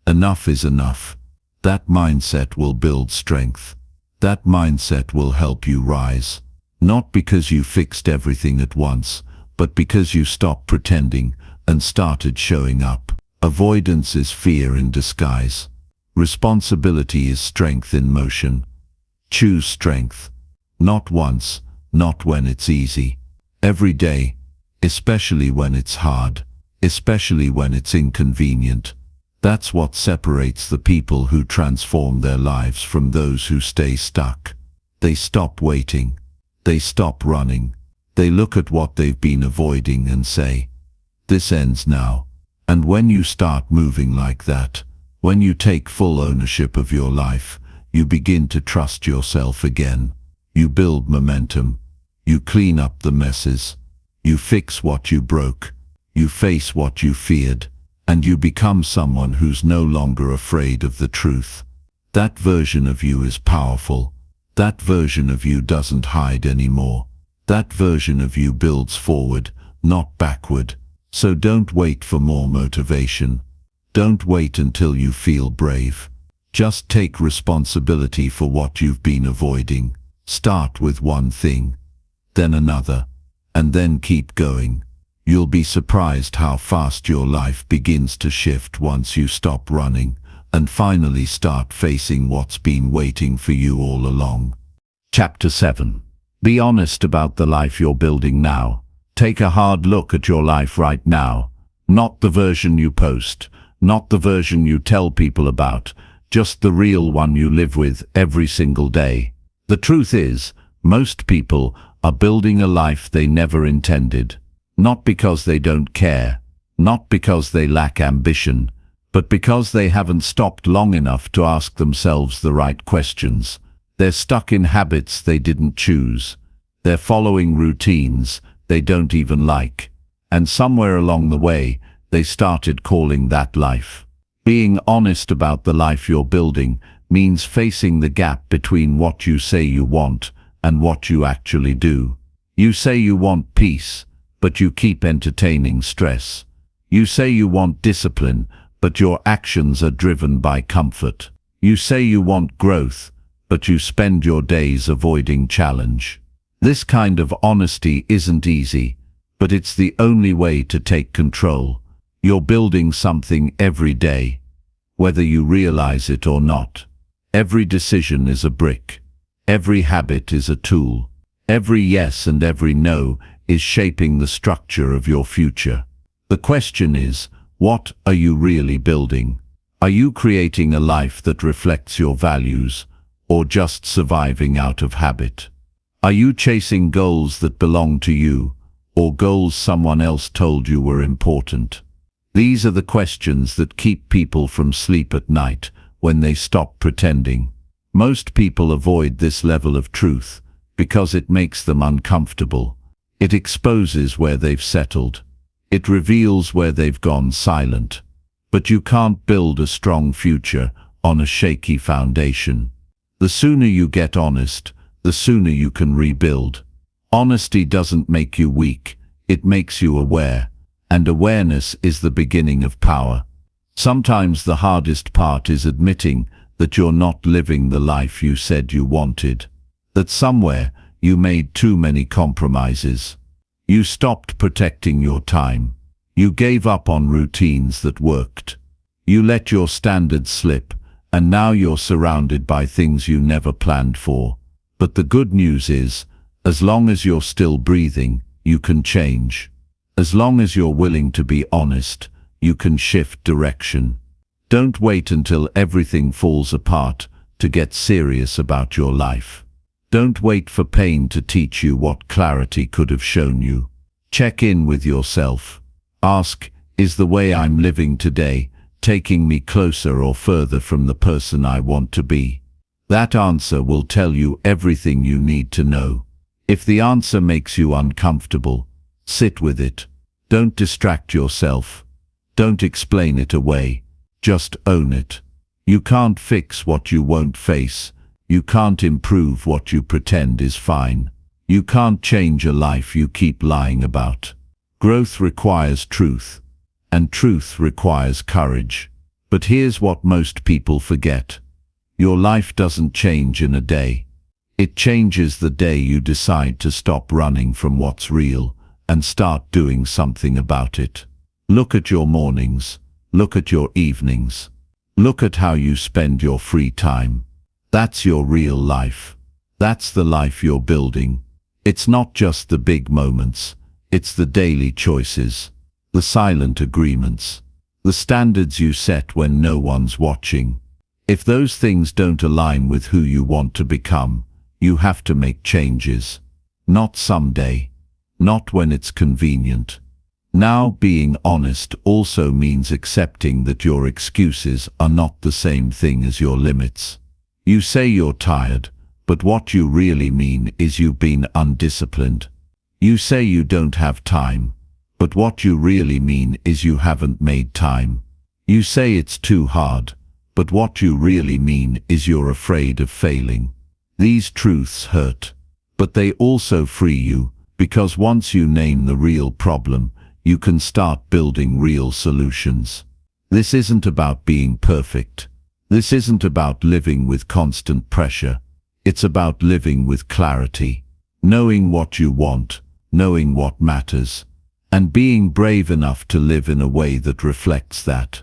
"Enough is enough." That mindset will build strength. That mindset will help you rise. Not because you fixed everything at once, but because you stopped pretending and started showing up. Avoidance is fear in disguise. Responsibility is strength in motion. Choose strength. Not once, not when it's easy. Every day, especially when it's hard, especially when it's inconvenient. That's what separates the people who transform their lives from those who stay stuck. They stop waiting. They stop running. They look at what they've been avoiding and say, "This ends now." And when you start moving like that, when you take full ownership of your life, you begin to trust yourself again. You build momentum. You clean up the messes. You fix what you broke. You face what you feared. And you become someone who's no longer afraid of the truth. That version of you is powerful. That version of you doesn't hide anymore. That version of you builds forward, not backward. So don't wait for more motivation. Don't wait until you feel brave. Just take responsibility for what you've been avoiding. Start with one thing, then another, and then keep going. You'll be surprised how fast your life begins to shift once you stop running and finally start facing what's been waiting for you all along. Chapter 7. Be honest about the life you're building now. Take a hard look at your life right now. Not the version you post, not the version you tell people about, just the real one you live with every single day. The truth is, most people are building a life they never intended, not because they don't care, not because they lack ambition, but because they haven't stopped long enough to ask themselves the right questions. They're stuck in habits they didn't choose. They're following routines they don't even like. And somewhere along the way, they started calling that life. Being honest about the life you're building means facing the gap between what you say you want and what you actually do. You say you want peace, but you keep entertaining stress. You say you want discipline, but your actions are driven by comfort. You say you want growth, but you spend your days avoiding challenge. This kind of honesty isn't easy, but it's the only way to take control. You're building something every day, whether you realize it or not. Every decision is a brick. Every habit is a tool. Every yes and every no is shaping the structure of your future. The question is, what are you really building? Are you creating a life that reflects your values, or just surviving out of habit? Are you chasing goals that belong to you, or goals someone else told you were important? These are the questions that keep people from sleep at night when they stop pretending. Most people avoid this level of truth because it makes them uncomfortable. It exposes where they've settled. It reveals where they've gone silent. But you can't build a strong future on a shaky foundation. The sooner you get honest, the sooner you can rebuild. Honesty doesn't make you weak, it makes you aware. And awareness is the beginning of power. Sometimes the hardest part is admitting that you're not living the life you said you wanted. That somewhere you made too many compromises. You stopped protecting your time. You gave up on routines that worked. You let your standards slip, and now you're surrounded by things you never planned for. But the good news is, as long as you're still breathing, you can change. As long as you're willing to be honest, you can shift direction. Don't wait until everything falls apart to get serious about your life. Don't wait for pain to teach you what clarity could have shown you. Check in with yourself. Ask, is the way I'm living today taking me closer or further from the person I want to be? That answer will tell you everything you need to know. If the answer makes you uncomfortable, sit with it. Don't distract yourself. Don't explain it away. Just own it. You can't fix what you won't face. You can't improve what you pretend is fine. You can't change a life you keep lying about. Growth requires truth, and truth requires courage. But here's what most people forget. Your life doesn't change in a day. It changes the day you decide to stop running from what's real and start doing something about it. Look at your mornings. Look at your evenings. Look at how you spend your free time. That's your real life. That's the life you're building. It's not just the big moments. It's the daily choices, the silent agreements, the standards you set when no one's watching. If those things don't align with who you want to become, you have to make changes. Not someday. Not when it's convenient. Now, being honest also means accepting that your excuses are not the same thing as your limits. You say you're tired, but what you really mean is you've been undisciplined. You say you don't have time, but what you really mean is you haven't made time. You say it's too hard, but what you really mean is you're afraid of failing. These truths hurt, but they also free you, because once you name the real problem, you can start building real solutions. This isn't about being perfect. This isn't about living with constant pressure. It's about living with clarity, knowing what you want, knowing what matters, and being brave enough to live in a way that reflects that.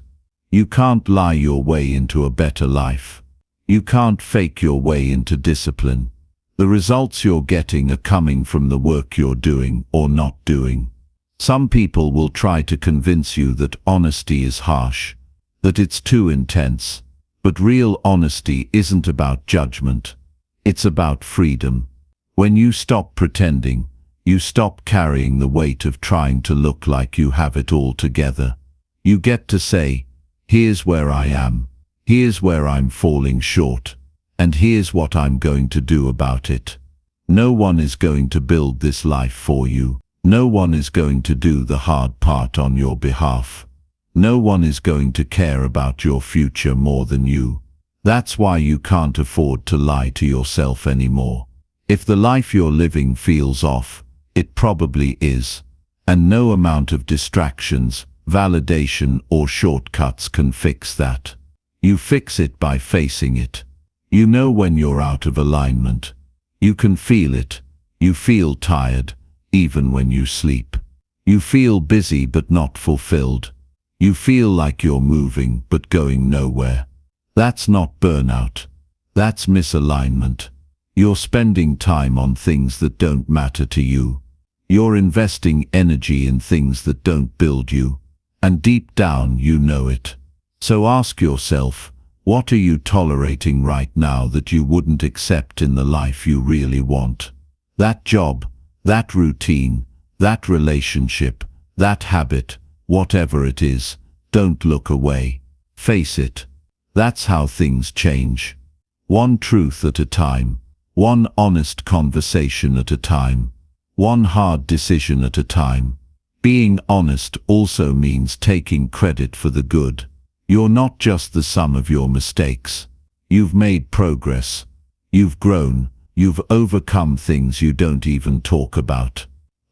You can't lie your way into a better life. You can't fake your way into discipline. The results you're getting are coming from the work you're doing or not doing. Some people will try to convince you that honesty is harsh, that it's too intense. But real honesty isn't about judgment. It's about freedom. When you stop pretending, you stop carrying the weight of trying to look like you have it all together. You get to say, here's where I am, here's where I'm falling short, and here's what I'm going to do about it. No one is going to build this life for you. No one is going to do the hard part on your behalf. No one is going to care about your future more than you. That's why you can't afford to lie to yourself anymore. If the life you're living feels off, it probably is. And no amount of distractions, validation, or shortcuts can fix that. You fix it by facing it. You know when you're out of alignment. You can feel it. You feel tired, even when you sleep. You feel busy but not fulfilled. You feel like you're moving but going nowhere. That's not burnout. That's misalignment. You're spending time on things that don't matter to you. You're investing energy in things that don't build you. And deep down you know it. So ask yourself, what are you tolerating right now that you wouldn't accept in the life you really want? That job, that routine, that relationship, that habit, whatever it is, don't look away. Face it. That's how things change. One truth at a time. One honest conversation at a time. One hard decision at a time. Being honest also means taking credit for the good. You're not just the sum of your mistakes. You've made progress. You've grown. You've overcome things you don't even talk about.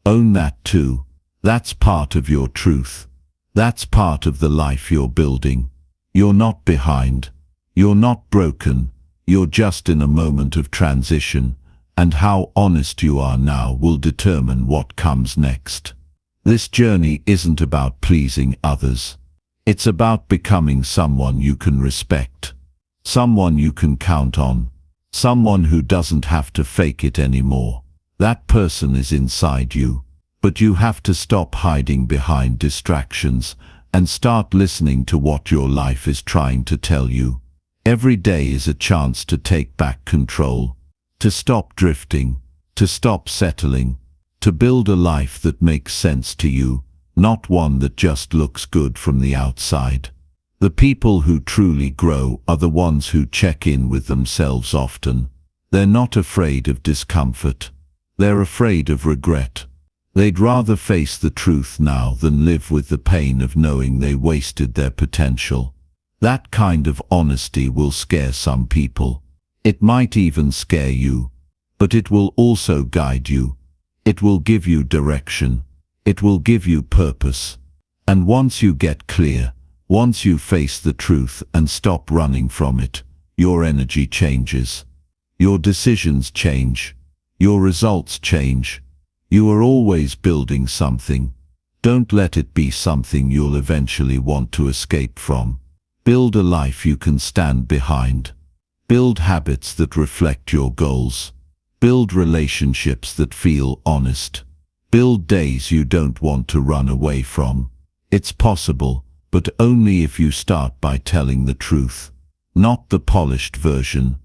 Own that too. That's part of your truth. That's part of the life you're building. You're not behind. You're not broken. You're just in a moment of transition, and how honest you are now will determine what comes next. This journey isn't about pleasing others. It's about becoming someone you can respect, someone you can count on, someone who doesn't have to fake it anymore. That person is inside you, but you have to stop hiding behind distractions and start listening to what your life is trying to tell you. Every day is a chance to take back control, to stop drifting, to stop settling, to build a life that makes sense to you, not one that just looks good from the outside. The people who truly grow are the ones who check in with themselves often. They're not afraid of discomfort. They're afraid of regret. They'd rather face the truth now than live with the pain of knowing they wasted their potential. That kind of honesty will scare some people. It might even scare you, but it will also guide you. It will give you direction. It will give you purpose. And once you get clear, once you face the truth and stop running from it, your energy changes. Your decisions change. Your results change. You are always building something. Don't let it be something you'll eventually want to escape from. Build a life you can stand behind. Build habits that reflect your goals. Build relationships that feel honest. Build days you don't want to run away from. It's possible, but only if you start by telling the truth. Not the polished version,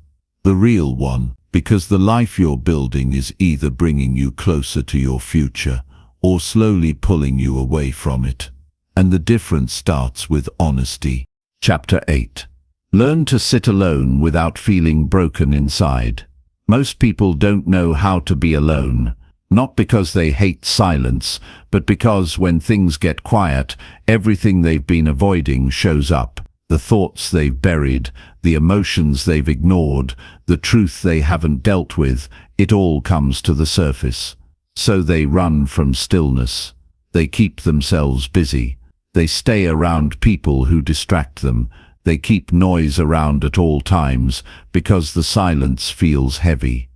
the real one, because the life you're building is either bringing you closer to your future or slowly pulling you away from it. And the difference starts with honesty. Chapter 8. Learn to sit alone without feeling broken inside. Most people don't know how to be alone. Not because they hate silence, but because when things get quiet, everything they've been avoiding shows up. The thoughts they've buried, the emotions they've ignored, the truth they haven't dealt with, it all comes to the surface. So they run from stillness. They keep themselves busy. They stay around people who distract them. They keep noise around at all times because the silence feels heavy.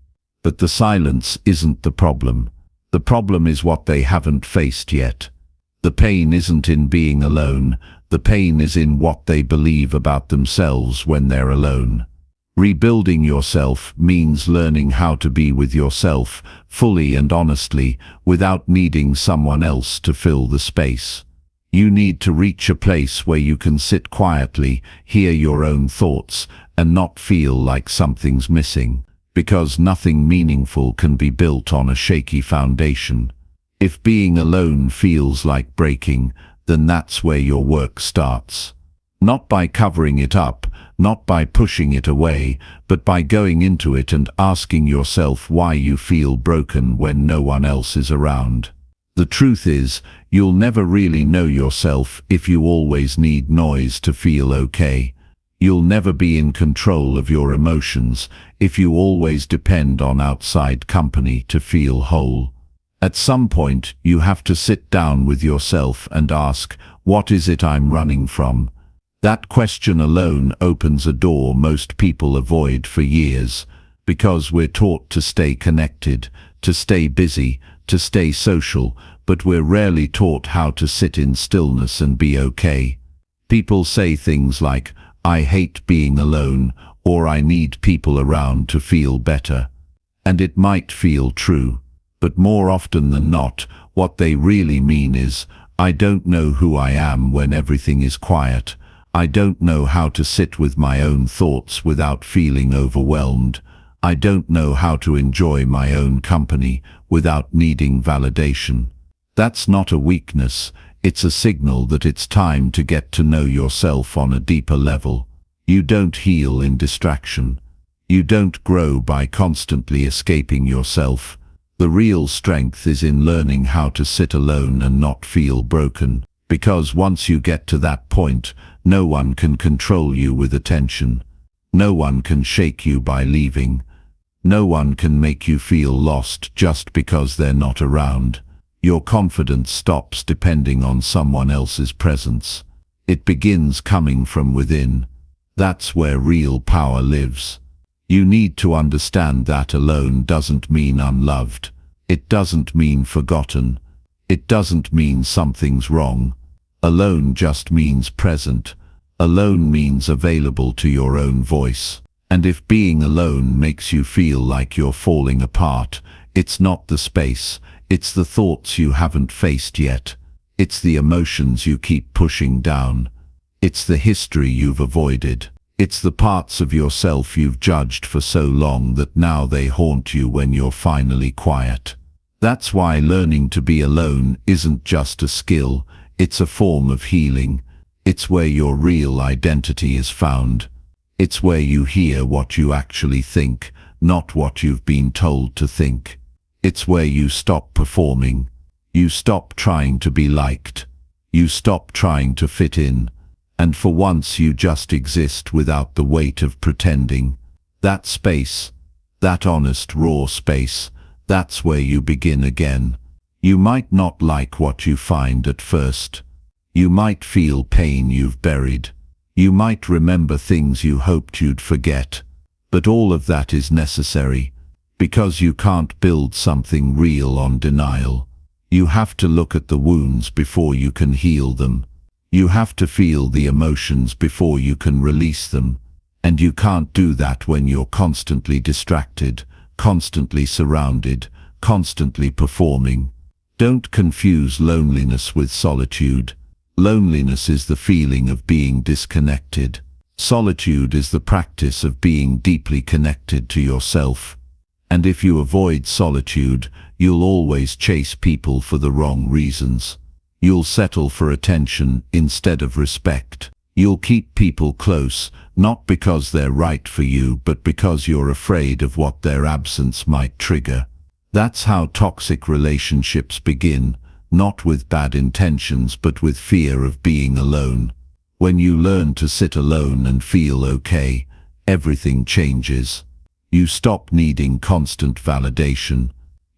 But the silence isn't the problem. The problem is what they haven't faced yet. The pain isn't in being alone. The pain is in what they believe about themselves when they're alone. Rebuilding yourself means learning how to be with yourself fully and honestly without needing someone else to fill the space. You need to reach a place where you can sit quietly, hear your own thoughts, and not feel like something's missing. because nothing meaningful can be built on a shaky foundation. If being alone feels like breaking, then that's where your work starts. Not by covering it up, not by pushing it away, but by going into it and asking yourself why you feel broken when no one else is around. The truth is, you'll never really know yourself if you always need noise to feel okay. You'll never be in control of your emotions if you always depend on outside company to feel whole. At some point, you have to sit down with yourself and ask, what is it I'm running from? That question alone opens a door most people avoid for years, because we're taught to stay connected, to stay busy, to stay social, but we're rarely taught how to sit in stillness and be okay. People say things like, I hate being alone, or I need people around to feel better. And it might feel true, but more often than not, what they really mean is, I don't know who I am when everything is quiet. I don't know how to sit with my own thoughts without feeling overwhelmed. I don't know how to enjoy my own company without needing validation. That's not a weakness, it's a signal that it's time to get to know yourself on a deeper level. You don't heal in distraction. You don't grow by constantly escaping yourself. The real strength is in learning how to sit alone and not feel broken, because once you get to that point, no one can control you with attention. No one can shake you by leaving. No one can make you feel lost just because they're not around. Your confidence stops depending on someone else's presence. It begins coming from within. That's where real power lives. You need to understand that alone doesn't mean unloved. It doesn't mean forgotten. It doesn't mean something's wrong. Alone just means present. Alone means available to your own voice. And if being alone makes you feel like you're falling apart, it's not the space, it's the thoughts you haven't faced yet. It's the emotions you keep pushing down. It's the history you've avoided. It's the parts of yourself you've judged for so long that now they haunt you when you're finally quiet. That's why learning to be alone isn't just a skill, it's a form of healing. It's where your real identity is found. It's where you hear what you actually think, not what you've been told to think. It's where you stop performing. You stop trying to be liked. You stop trying to fit in. And for once you just exist without the weight of pretending. That space, that honest, raw space, that's where you begin again. You might not like what you find at first. You might feel pain you've buried. You might remember things you hoped you'd forget. But all of that is necessary, because you can't build something real on denial. You have to look at the wounds before you can heal them. You have to feel the emotions before you can release them. And you can't do that when you're constantly distracted, constantly surrounded, constantly performing. Don't confuse loneliness with solitude. Loneliness is the feeling of being disconnected. Solitude is the practice of being deeply connected to yourself. And if you avoid solitude, you'll always chase people for the wrong reasons. You'll settle for attention instead of respect. You'll keep people close, not because they're right for you, but because you're afraid of what their absence might trigger. That's how toxic relationships begin, not with bad intentions, but with fear of being alone. When you learn to sit alone and feel okay, everything changes. You stop needing constant validation.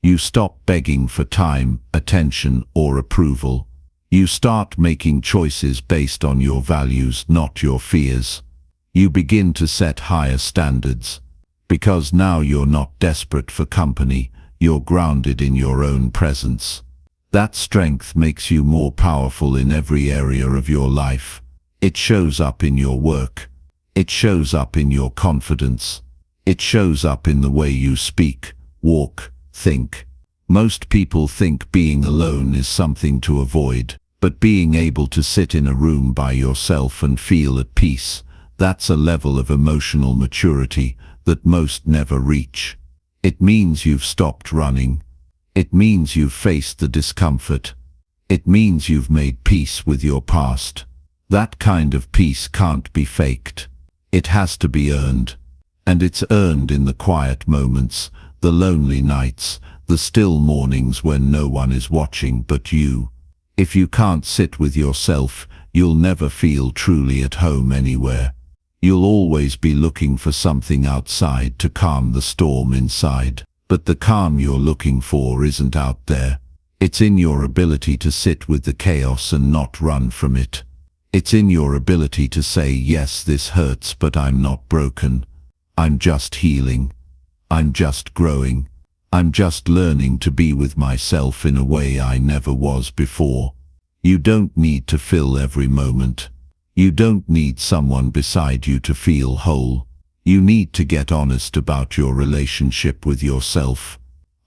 You stop begging for time, attention, or approval. You start making choices based on your values, not your fears. You begin to set higher standards. Because now you're not desperate for company, you're grounded in your own presence. That strength makes you more powerful in every area of your life. It shows up in your work. It shows up in your confidence. It shows up in the way you speak, walk, think. Most people think being alone is something to avoid. But being able to sit in a room by yourself and feel at peace, that's a level of emotional maturity that most never reach. It means you've stopped running. It means you've faced the discomfort. It means you've made peace with your past. That kind of peace can't be faked. It has to be earned. And it's earned in the quiet moments, the lonely nights, the still mornings when no one is watching but you. If you can't sit with yourself, you'll never feel truly at home anywhere. You'll always be looking for something outside to calm the storm inside. But the calm you're looking for isn't out there. It's in your ability to sit with the chaos and not run from it. It's in your ability to say, yes, this hurts, but I'm not broken. I'm just healing. I'm just growing. I'm just learning to be with myself in a way I never was before. You don't need to fill every moment. You don't need someone beside you to feel whole. You need to get honest about your relationship with yourself.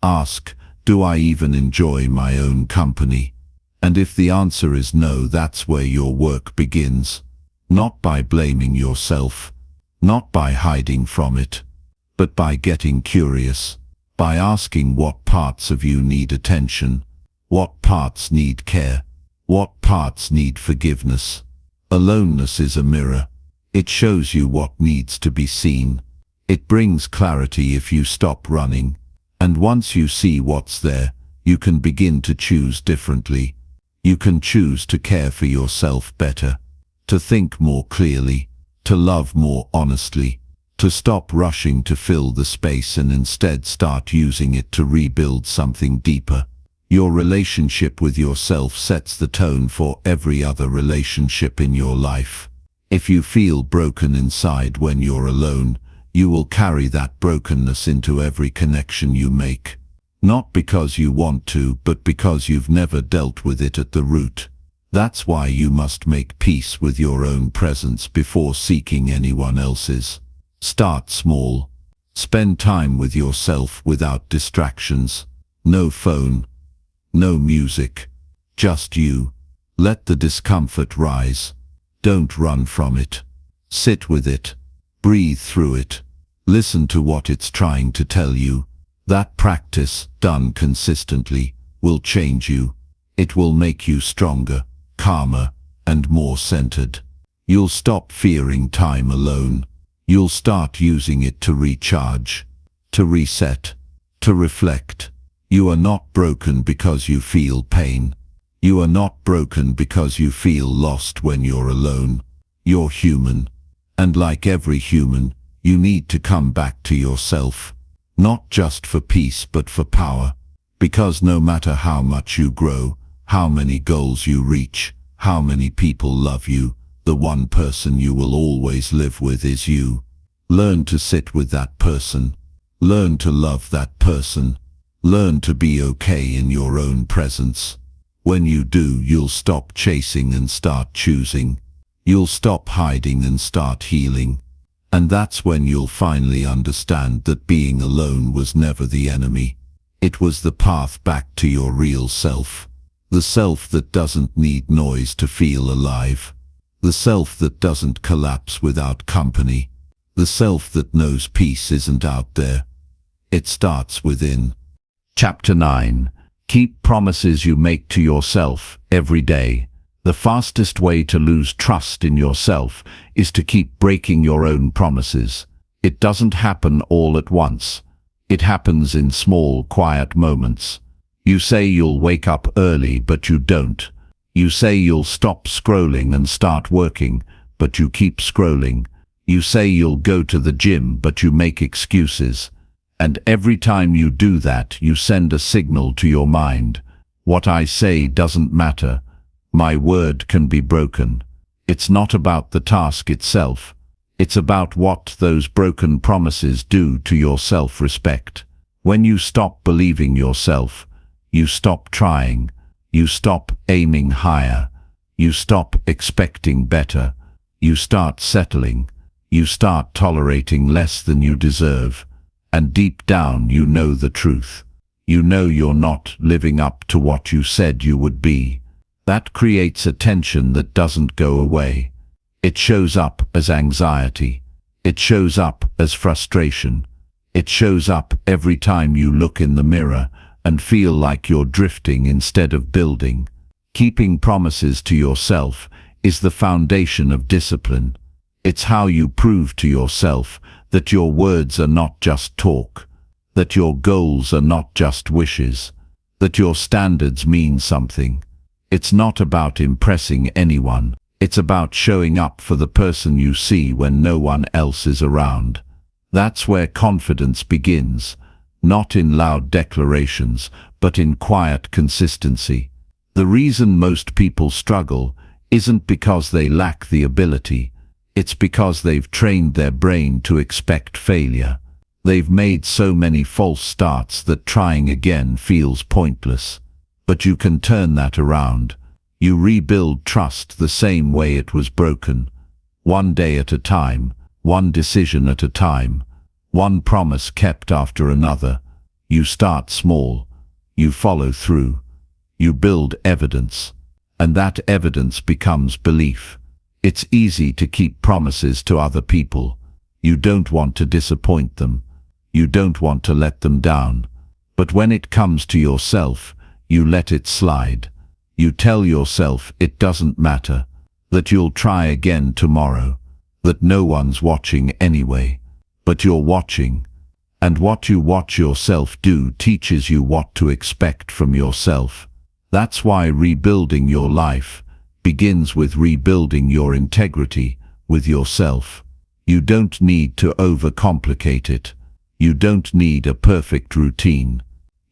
Ask, do I even enjoy my own company? And if the answer is no, that's where your work begins. Not by blaming yourself, not by hiding from it, but by getting curious, by asking what parts of you need attention, what parts need care, what parts need forgiveness. Aloneness is a mirror. It shows you what needs to be seen. It brings clarity if you stop running. And once you see what's there, you can begin to choose differently. You can choose to care for yourself better, to think more clearly, to love more honestly, to stop rushing to fill the space and instead start using it to rebuild something deeper. Your relationship with yourself sets the tone for every other relationship in your life. If you feel broken inside when you're alone, you will carry that brokenness into every connection you make. Not because you want to, but because you've never dealt with it at the root. That's why you must make peace with your own presence before seeking anyone else's. Start small. Spend time with yourself without distractions. No phone. No music. Just you. Let the discomfort rise. Don't run from it. Sit with it. Breathe through it. Listen to what it's trying to tell you. That practice, done consistently, will change you. It will make you stronger, calmer, and more centered. You'll stop fearing time alone. You'll start using it to recharge, to reset, to reflect. You are not broken because you feel pain. You are not broken because you feel lost when you're alone. You're human. And like every human, you need to come back to yourself. Not just for peace but for power. Because no matter how much you grow, how many goals you reach, how many people love you, the one person you will always live with is you. Learn to sit with that person. Learn to love that person. Learn to be okay in your own presence. When you do, you'll stop chasing and start choosing. You'll stop hiding and start healing. And that's when you'll finally understand that being alone was never the enemy. It was the path back to your real self. The self that doesn't need noise to feel alive. The self that doesn't collapse without company. The self that knows peace isn't out there. It starts within. Chapter 9. Keep promises you make to yourself every day. The fastest way to lose trust in yourself is to keep breaking your own promises. It doesn't happen all at once. It happens in small, quiet moments. You say you'll wake up early, but you don't. You say you'll stop scrolling and start working, but you keep scrolling. You say you'll go to the gym, but you make excuses. And every time you do that, you send a signal to your mind. What I say doesn't matter. My word can be broken. It's not about the task itself. It's about what those broken promises do to your self-respect. When you stop believing yourself, you stop trying. You stop aiming higher. You stop expecting better. You start settling. You start tolerating less than you deserve. And deep down you know the truth. You know you're not living up to what you said you would be. That creates a tension that doesn't go away. It shows up as anxiety. It shows up as frustration. It shows up every time you look in the mirror and feel like you're drifting instead of building. Keeping promises to yourself is the foundation of discipline. It's how you prove to yourself that your words are not just talk, that your goals are not just wishes, that your standards mean something. It's not about impressing anyone. It's about showing up for the person you see when no one else is around. That's where confidence begins, not in loud declarations, but in quiet consistency. The reason most people struggle isn't because they lack the ability. It's because they've trained their brain to expect failure. They've made so many false starts that trying again feels pointless. But you can turn that around. You rebuild trust the same way it was broken. One day at a time, one decision at a time, one promise kept after another. You start small. You follow through. You build evidence. And that evidence becomes belief. It's easy to keep promises to other people. You don't want to disappoint them. You don't want to let them down. But when it comes to yourself, you let it slide. You tell yourself it doesn't matter, that you'll try again tomorrow, that no one's watching anyway. But you're watching. And what you watch yourself do teaches you what to expect from yourself. That's why rebuilding your life begins with rebuilding your integrity with yourself. You don't need to overcomplicate it. You don't need a perfect routine.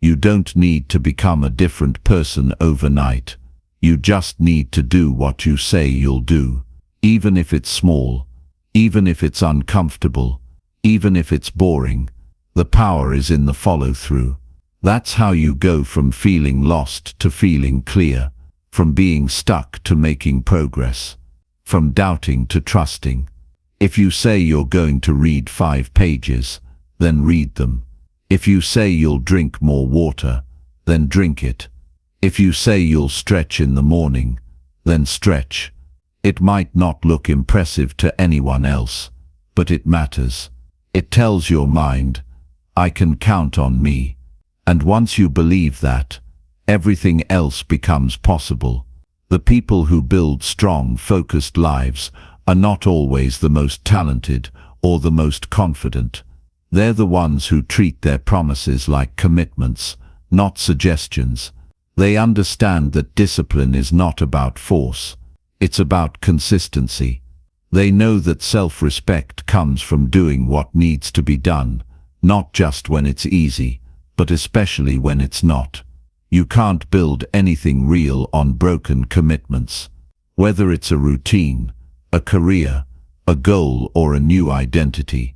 You don't need to become a different person overnight. You just need to do what you say you'll do, even if it's small, even if it's uncomfortable, even if it's boring. The power is in the follow-through. That's how you go from feeling lost to feeling clear, from being stuck to making progress, from doubting to trusting. If you say you're going to read 5 pages, then read them. If you say you'll drink more water, then drink it. If you say you'll stretch in the morning, then stretch. It might not look impressive to anyone else, but it matters. It tells your mind, I can count on me. And once you believe that, everything else becomes possible. The people who build strong, focused lives are not always the most talented or the most confident. They're the ones who treat their promises like commitments, not suggestions. They understand that discipline is not about force. It's about consistency. They know that self-respect comes from doing what needs to be done, not just when it's easy, but especially when it's not. You can't build anything real on broken commitments. Whether it's a routine, a career, a goal, or a new identity,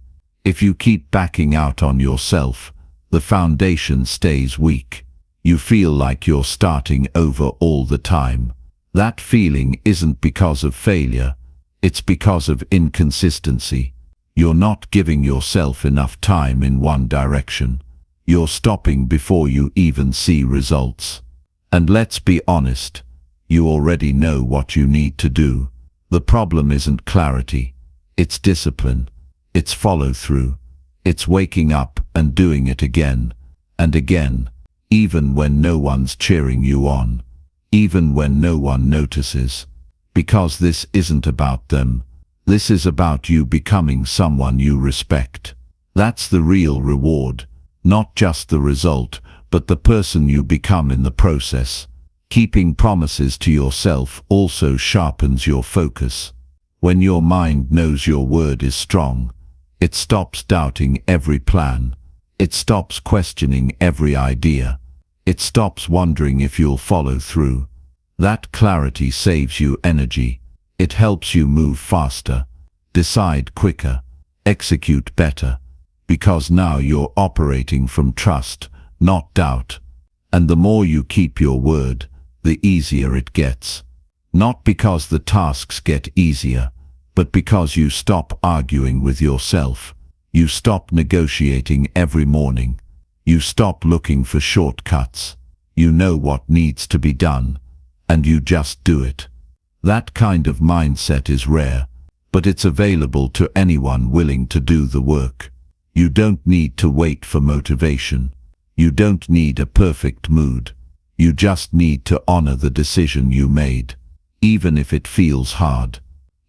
if you keep backing out on yourself, the foundation stays weak. You feel like you're starting over all the time. That feeling isn't because of failure, it's because of inconsistency. You're not giving yourself enough time in one direction. You're stopping before you even see results. And let's be honest, you already know what you need to do. The problem isn't clarity, it's discipline. It's follow-through. It's waking up and doing it again and again, even when no one's cheering you on, even when no one notices. Because this isn't about them. This is about you becoming someone you respect. That's the real reward, not just the result, but the person you become in the process. Keeping promises to yourself also sharpens your focus. When your mind knows your word is strong, it stops doubting every plan. It stops questioning every idea. It stops wondering if you'll follow through. That clarity saves you energy. It helps you move faster, decide quicker, execute better, because now you're operating from trust, not doubt. And the more you keep your word, the easier it gets. Not because the tasks get easier, but because you stop arguing with yourself. You stop negotiating every morning. You stop looking for shortcuts. You know what needs to be done, and you just do it. That kind of mindset is rare, but it's available to anyone willing to do the work. You don't need to wait for motivation. You don't need a perfect mood. You just need to honor the decision you made, even if it feels hard,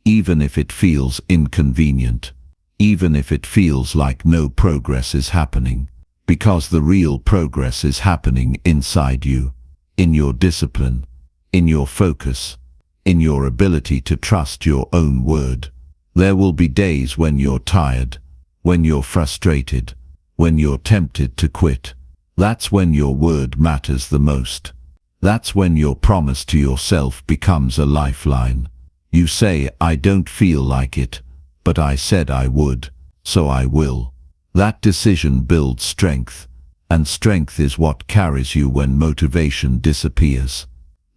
even if it feels inconvenient, even if it feels like no progress is happening, because the real progress is happening inside you, in your discipline, in your focus, in your ability to trust your own word. There will be days when you're tired, when you're frustrated, when you're tempted to quit. That's when your word matters the most. That's when your promise to yourself becomes a lifeline. You say, I don't feel like it, but I said I would, so I will. That decision builds strength, and strength is what carries you when motivation disappears.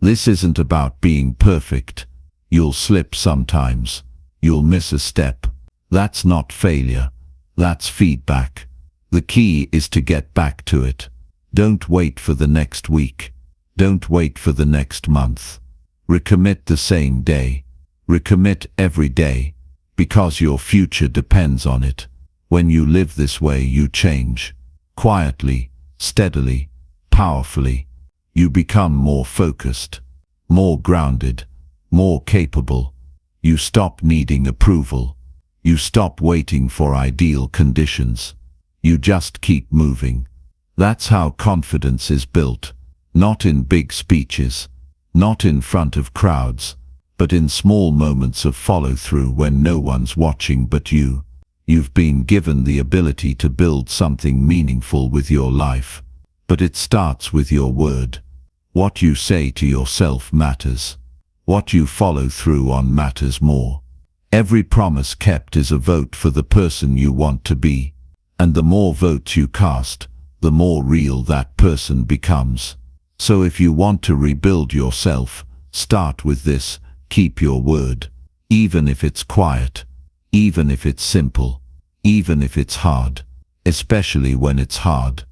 This isn't about being perfect. You'll slip sometimes. You'll miss a step. That's not failure. That's feedback. The key is to get back to it. Don't wait for the next week. Don't wait for the next month. Recommit the same day. Recommit every day, because your future depends on it. When you live this way, you change. Quietly, steadily, powerfully. You become more focused, more grounded, more capable. You stop needing approval. You stop waiting for ideal conditions. You just keep moving. That's how confidence is built, not in big speeches, not in front of crowds, but in small moments of follow-through when no one's watching but you. You've been given the ability to build something meaningful with your life, but it starts with your word. What you say to yourself matters. What you follow through on matters more. Every promise kept is a vote for the person you want to be, and the more votes you cast, the more real that person becomes. So if you want to rebuild yourself, start with this: keep your word, even if it's quiet, even if it's simple, even if it's hard, especially when it's hard,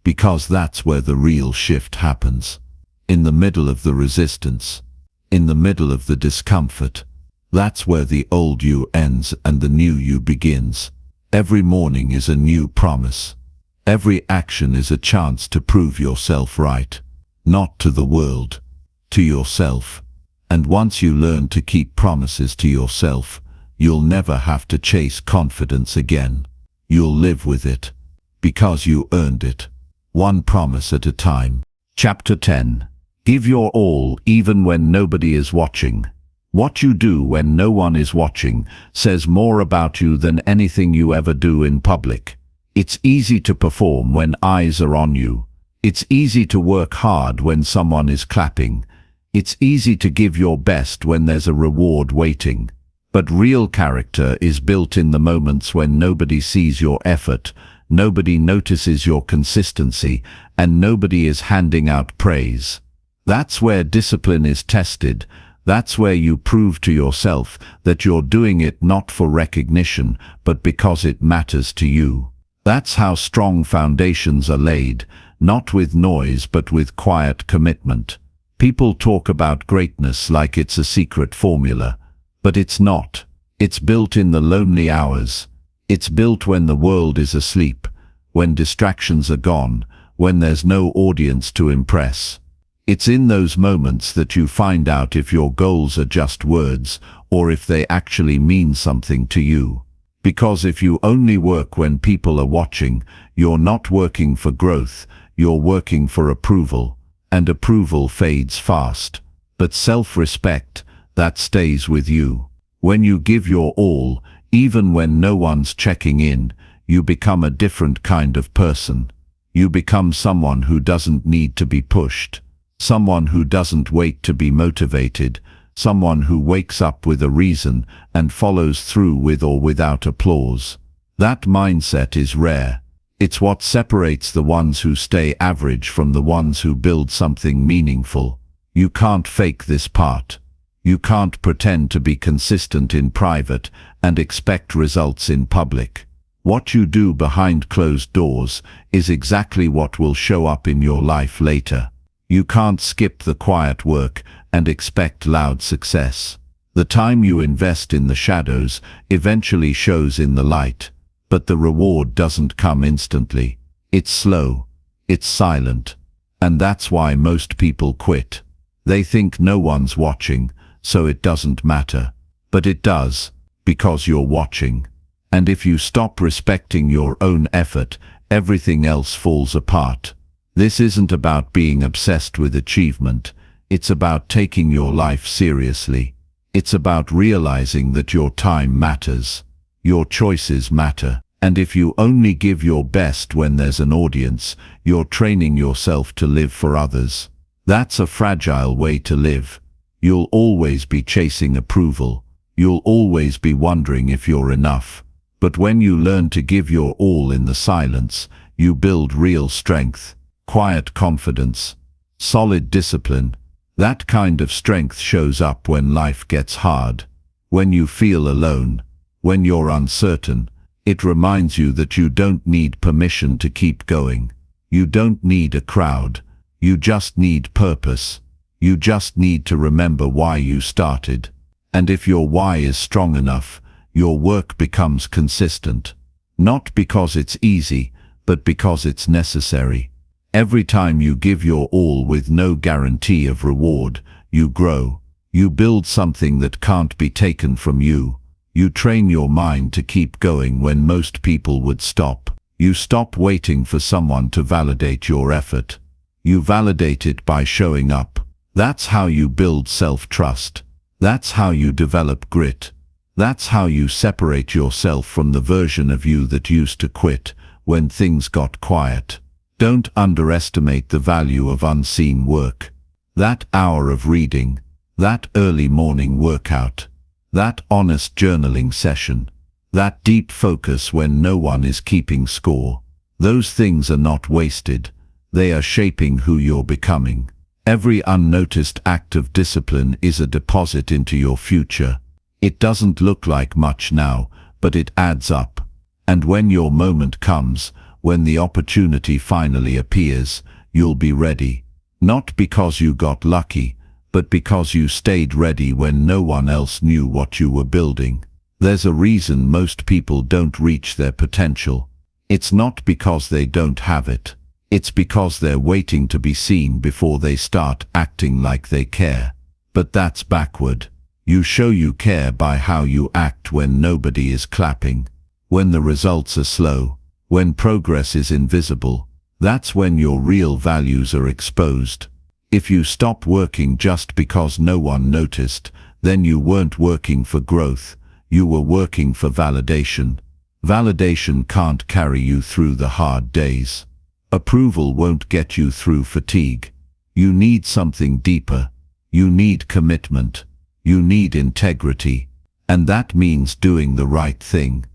because that's where the real shift happens. In the middle of the resistance, in the middle of the discomfort, that's where the old you ends and the new you begins. Every morning is a new promise. Every action is a chance to prove yourself right, not to the world, to yourself. And once you learn to keep promises to yourself, you'll never have to chase confidence again. You'll live with it, because you earned it, one promise at a time. Chapter 10. Give your all even when nobody is watching. What you do when no one is watching says more about you than anything you ever do in public. It's easy to perform when eyes are on you. It's easy to work hard when someone is clapping. It's easy to give your best when there's a reward waiting. But real character is built in the moments when nobody sees your effort, nobody notices your consistency, and nobody is handing out praise. That's where discipline is tested. That's where you prove to yourself that you're doing it not for recognition, but because it matters to you. That's how strong foundations are laid, not with noise but with quiet commitment. People talk about greatness like it's a secret formula, but it's not. It's built in the lonely hours. It's built when the world is asleep, when distractions are gone, when there's no audience to impress. It's in those moments that you find out if your goals are just words or if they actually mean something to you. Because if you only work when people are watching, you're not working for growth, you're working for approval, and approval fades fast. But self-respect, that stays with you. When you give your all, even when no one's checking in, you become a different kind of person. You become someone who doesn't need to be pushed, someone who doesn't wait to be motivated, someone who wakes up with a reason and follows through with or without applause. That mindset is rare. It's what separates the ones who stay average from the ones who build something meaningful. You can't fake this part. You can't pretend to be consistent in private and expect results in public. What you do behind closed doors is exactly what will show up in your life later. You can't skip the quiet work and expect loud success. The time you invest in the shadows eventually shows in the light, but the reward doesn't come instantly. It's slow, it's silent, and that's why most people quit. They think no one's watching, so it doesn't matter. But it does, because you're watching. And if you stop respecting your own effort, everything else falls apart. This isn't about being obsessed with achievement. It's about taking your life seriously. It's about realizing that your time matters. Your choices matter. And if you only give your best when there's an audience, you're training yourself to live for others. That's a fragile way to live. You'll always be chasing approval. You'll always be wondering if you're enough. But when you learn to give your all in the silence, you build real strength, quiet confidence, solid discipline. That kind of strength shows up when life gets hard, when you feel alone, when you're uncertain. It reminds you that you don't need permission to keep going. You don't need a crowd. You just need purpose. You just need to remember why you started. And if your why is strong enough, your work becomes consistent. Not because it's easy, but because it's necessary. Every time you give your all with no guarantee of reward, you grow. You build something that can't be taken from you. You train your mind to keep going when most people would stop. You stop waiting for someone to validate your effort. You validate it by showing up. That's how you build self-trust. That's how you develop grit. That's how you separate yourself from the version of you that used to quit when things got quiet. Don't underestimate the value of unseen work. That hour of reading, that early morning workout, that honest journaling session, that deep focus when no one is keeping score. Those things are not wasted. They are shaping who you're becoming. Every unnoticed act of discipline is a deposit into your future. It doesn't look like much now, but it adds up. And when your moment comes, when the opportunity finally appears, you'll be ready. Not because you got lucky, but because you stayed ready when no one else knew what you were building. There's a reason most people don't reach their potential. It's not because they don't have it. It's because they're waiting to be seen before they start acting like they care. But that's backward. You show you care by how you act when nobody is clapping, when the results are slow, when progress is invisible. That's when your real values are exposed. If you stop working just because no one noticed, then you weren't working for growth. You were working for validation. Validation can't carry you through the hard days. Approval won't get you through fatigue. You need something deeper. You need commitment. You need integrity. And that means doing the right thing.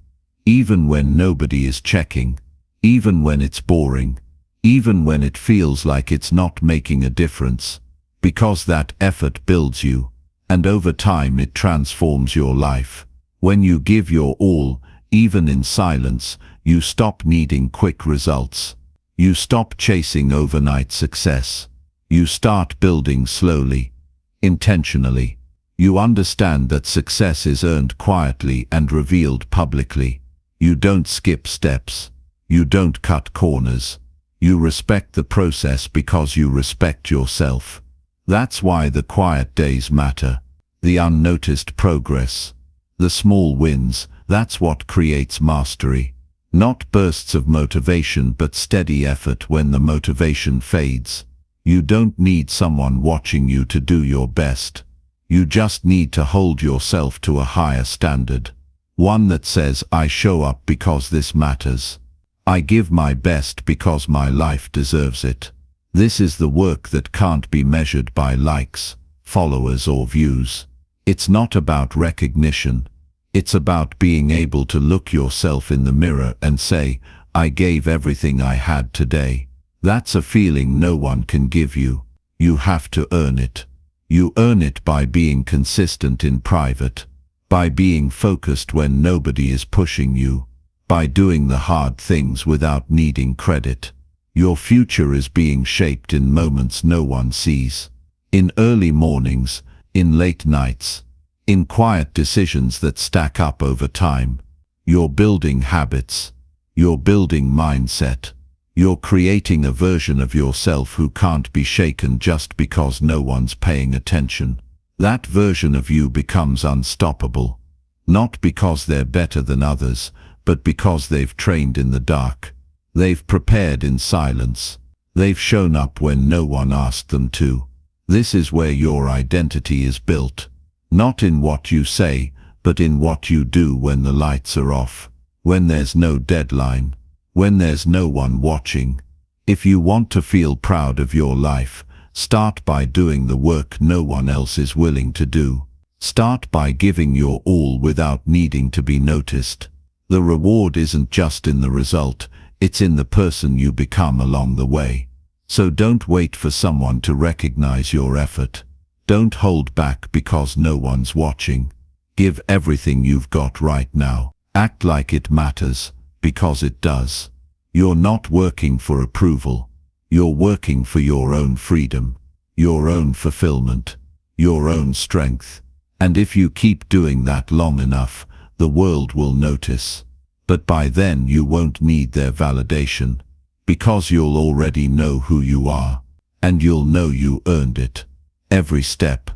Even when nobody is checking. Even when it's boring. Even when it feels like it's not making a difference. Because that effort builds you. And over time it transforms your life. When you give your all, even in silence, you stop needing quick results. You stop chasing overnight success. You start building slowly, intentionally. You understand that success is earned quietly and revealed publicly. You don't skip steps. You don't cut corners. You respect the process because you respect yourself. That's why the quiet days matter. The unnoticed progress. The small wins, that's what creates mastery. Not bursts of motivation but steady effort when the motivation fades. You don't need someone watching you to do your best. You just need to hold yourself to a higher standard. One that says, I show up because this matters. I give my best because my life deserves it. This is the work that can't be measured by likes, followers or views. It's not about recognition. It's about being able to look yourself in the mirror and say, I gave everything I had today. That's a feeling no one can give you. You have to earn it. You earn it by being consistent in private, by being focused when nobody is pushing you, by doing the hard things without needing credit. Your future is being shaped in moments no one sees. In early mornings, in late nights, in quiet decisions that stack up over time. You're building habits. You're building mindset. You're creating a version of yourself who can't be shaken just because no one's paying attention. That version of you becomes unstoppable, not because they're better than others, but because they've trained in the dark. They've prepared in silence. They've shown up when no one asked them to. This is where your identity is built. Not in what you say, but in what you do when the lights are off, when there's no deadline, when there's no one watching. If you want to feel proud of your life, start by doing the work no one else is willing to do. Start by giving your all without needing to be noticed. The reward isn't just in the result, it's in the person you become along the way. So don't wait for someone to recognize your effort. Don't hold back because no one's watching. Give everything you've got right now. Act like it matters, because it does. You're not working for approval. You're working for your own freedom, your own fulfillment, your own strength. And if you keep doing that long enough, the world will notice. But by then you won't need their validation, because you'll already know who you are, and you'll know you earned it. Every step,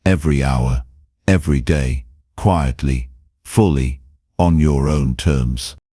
every hour, every day, quietly, fully, on your own terms.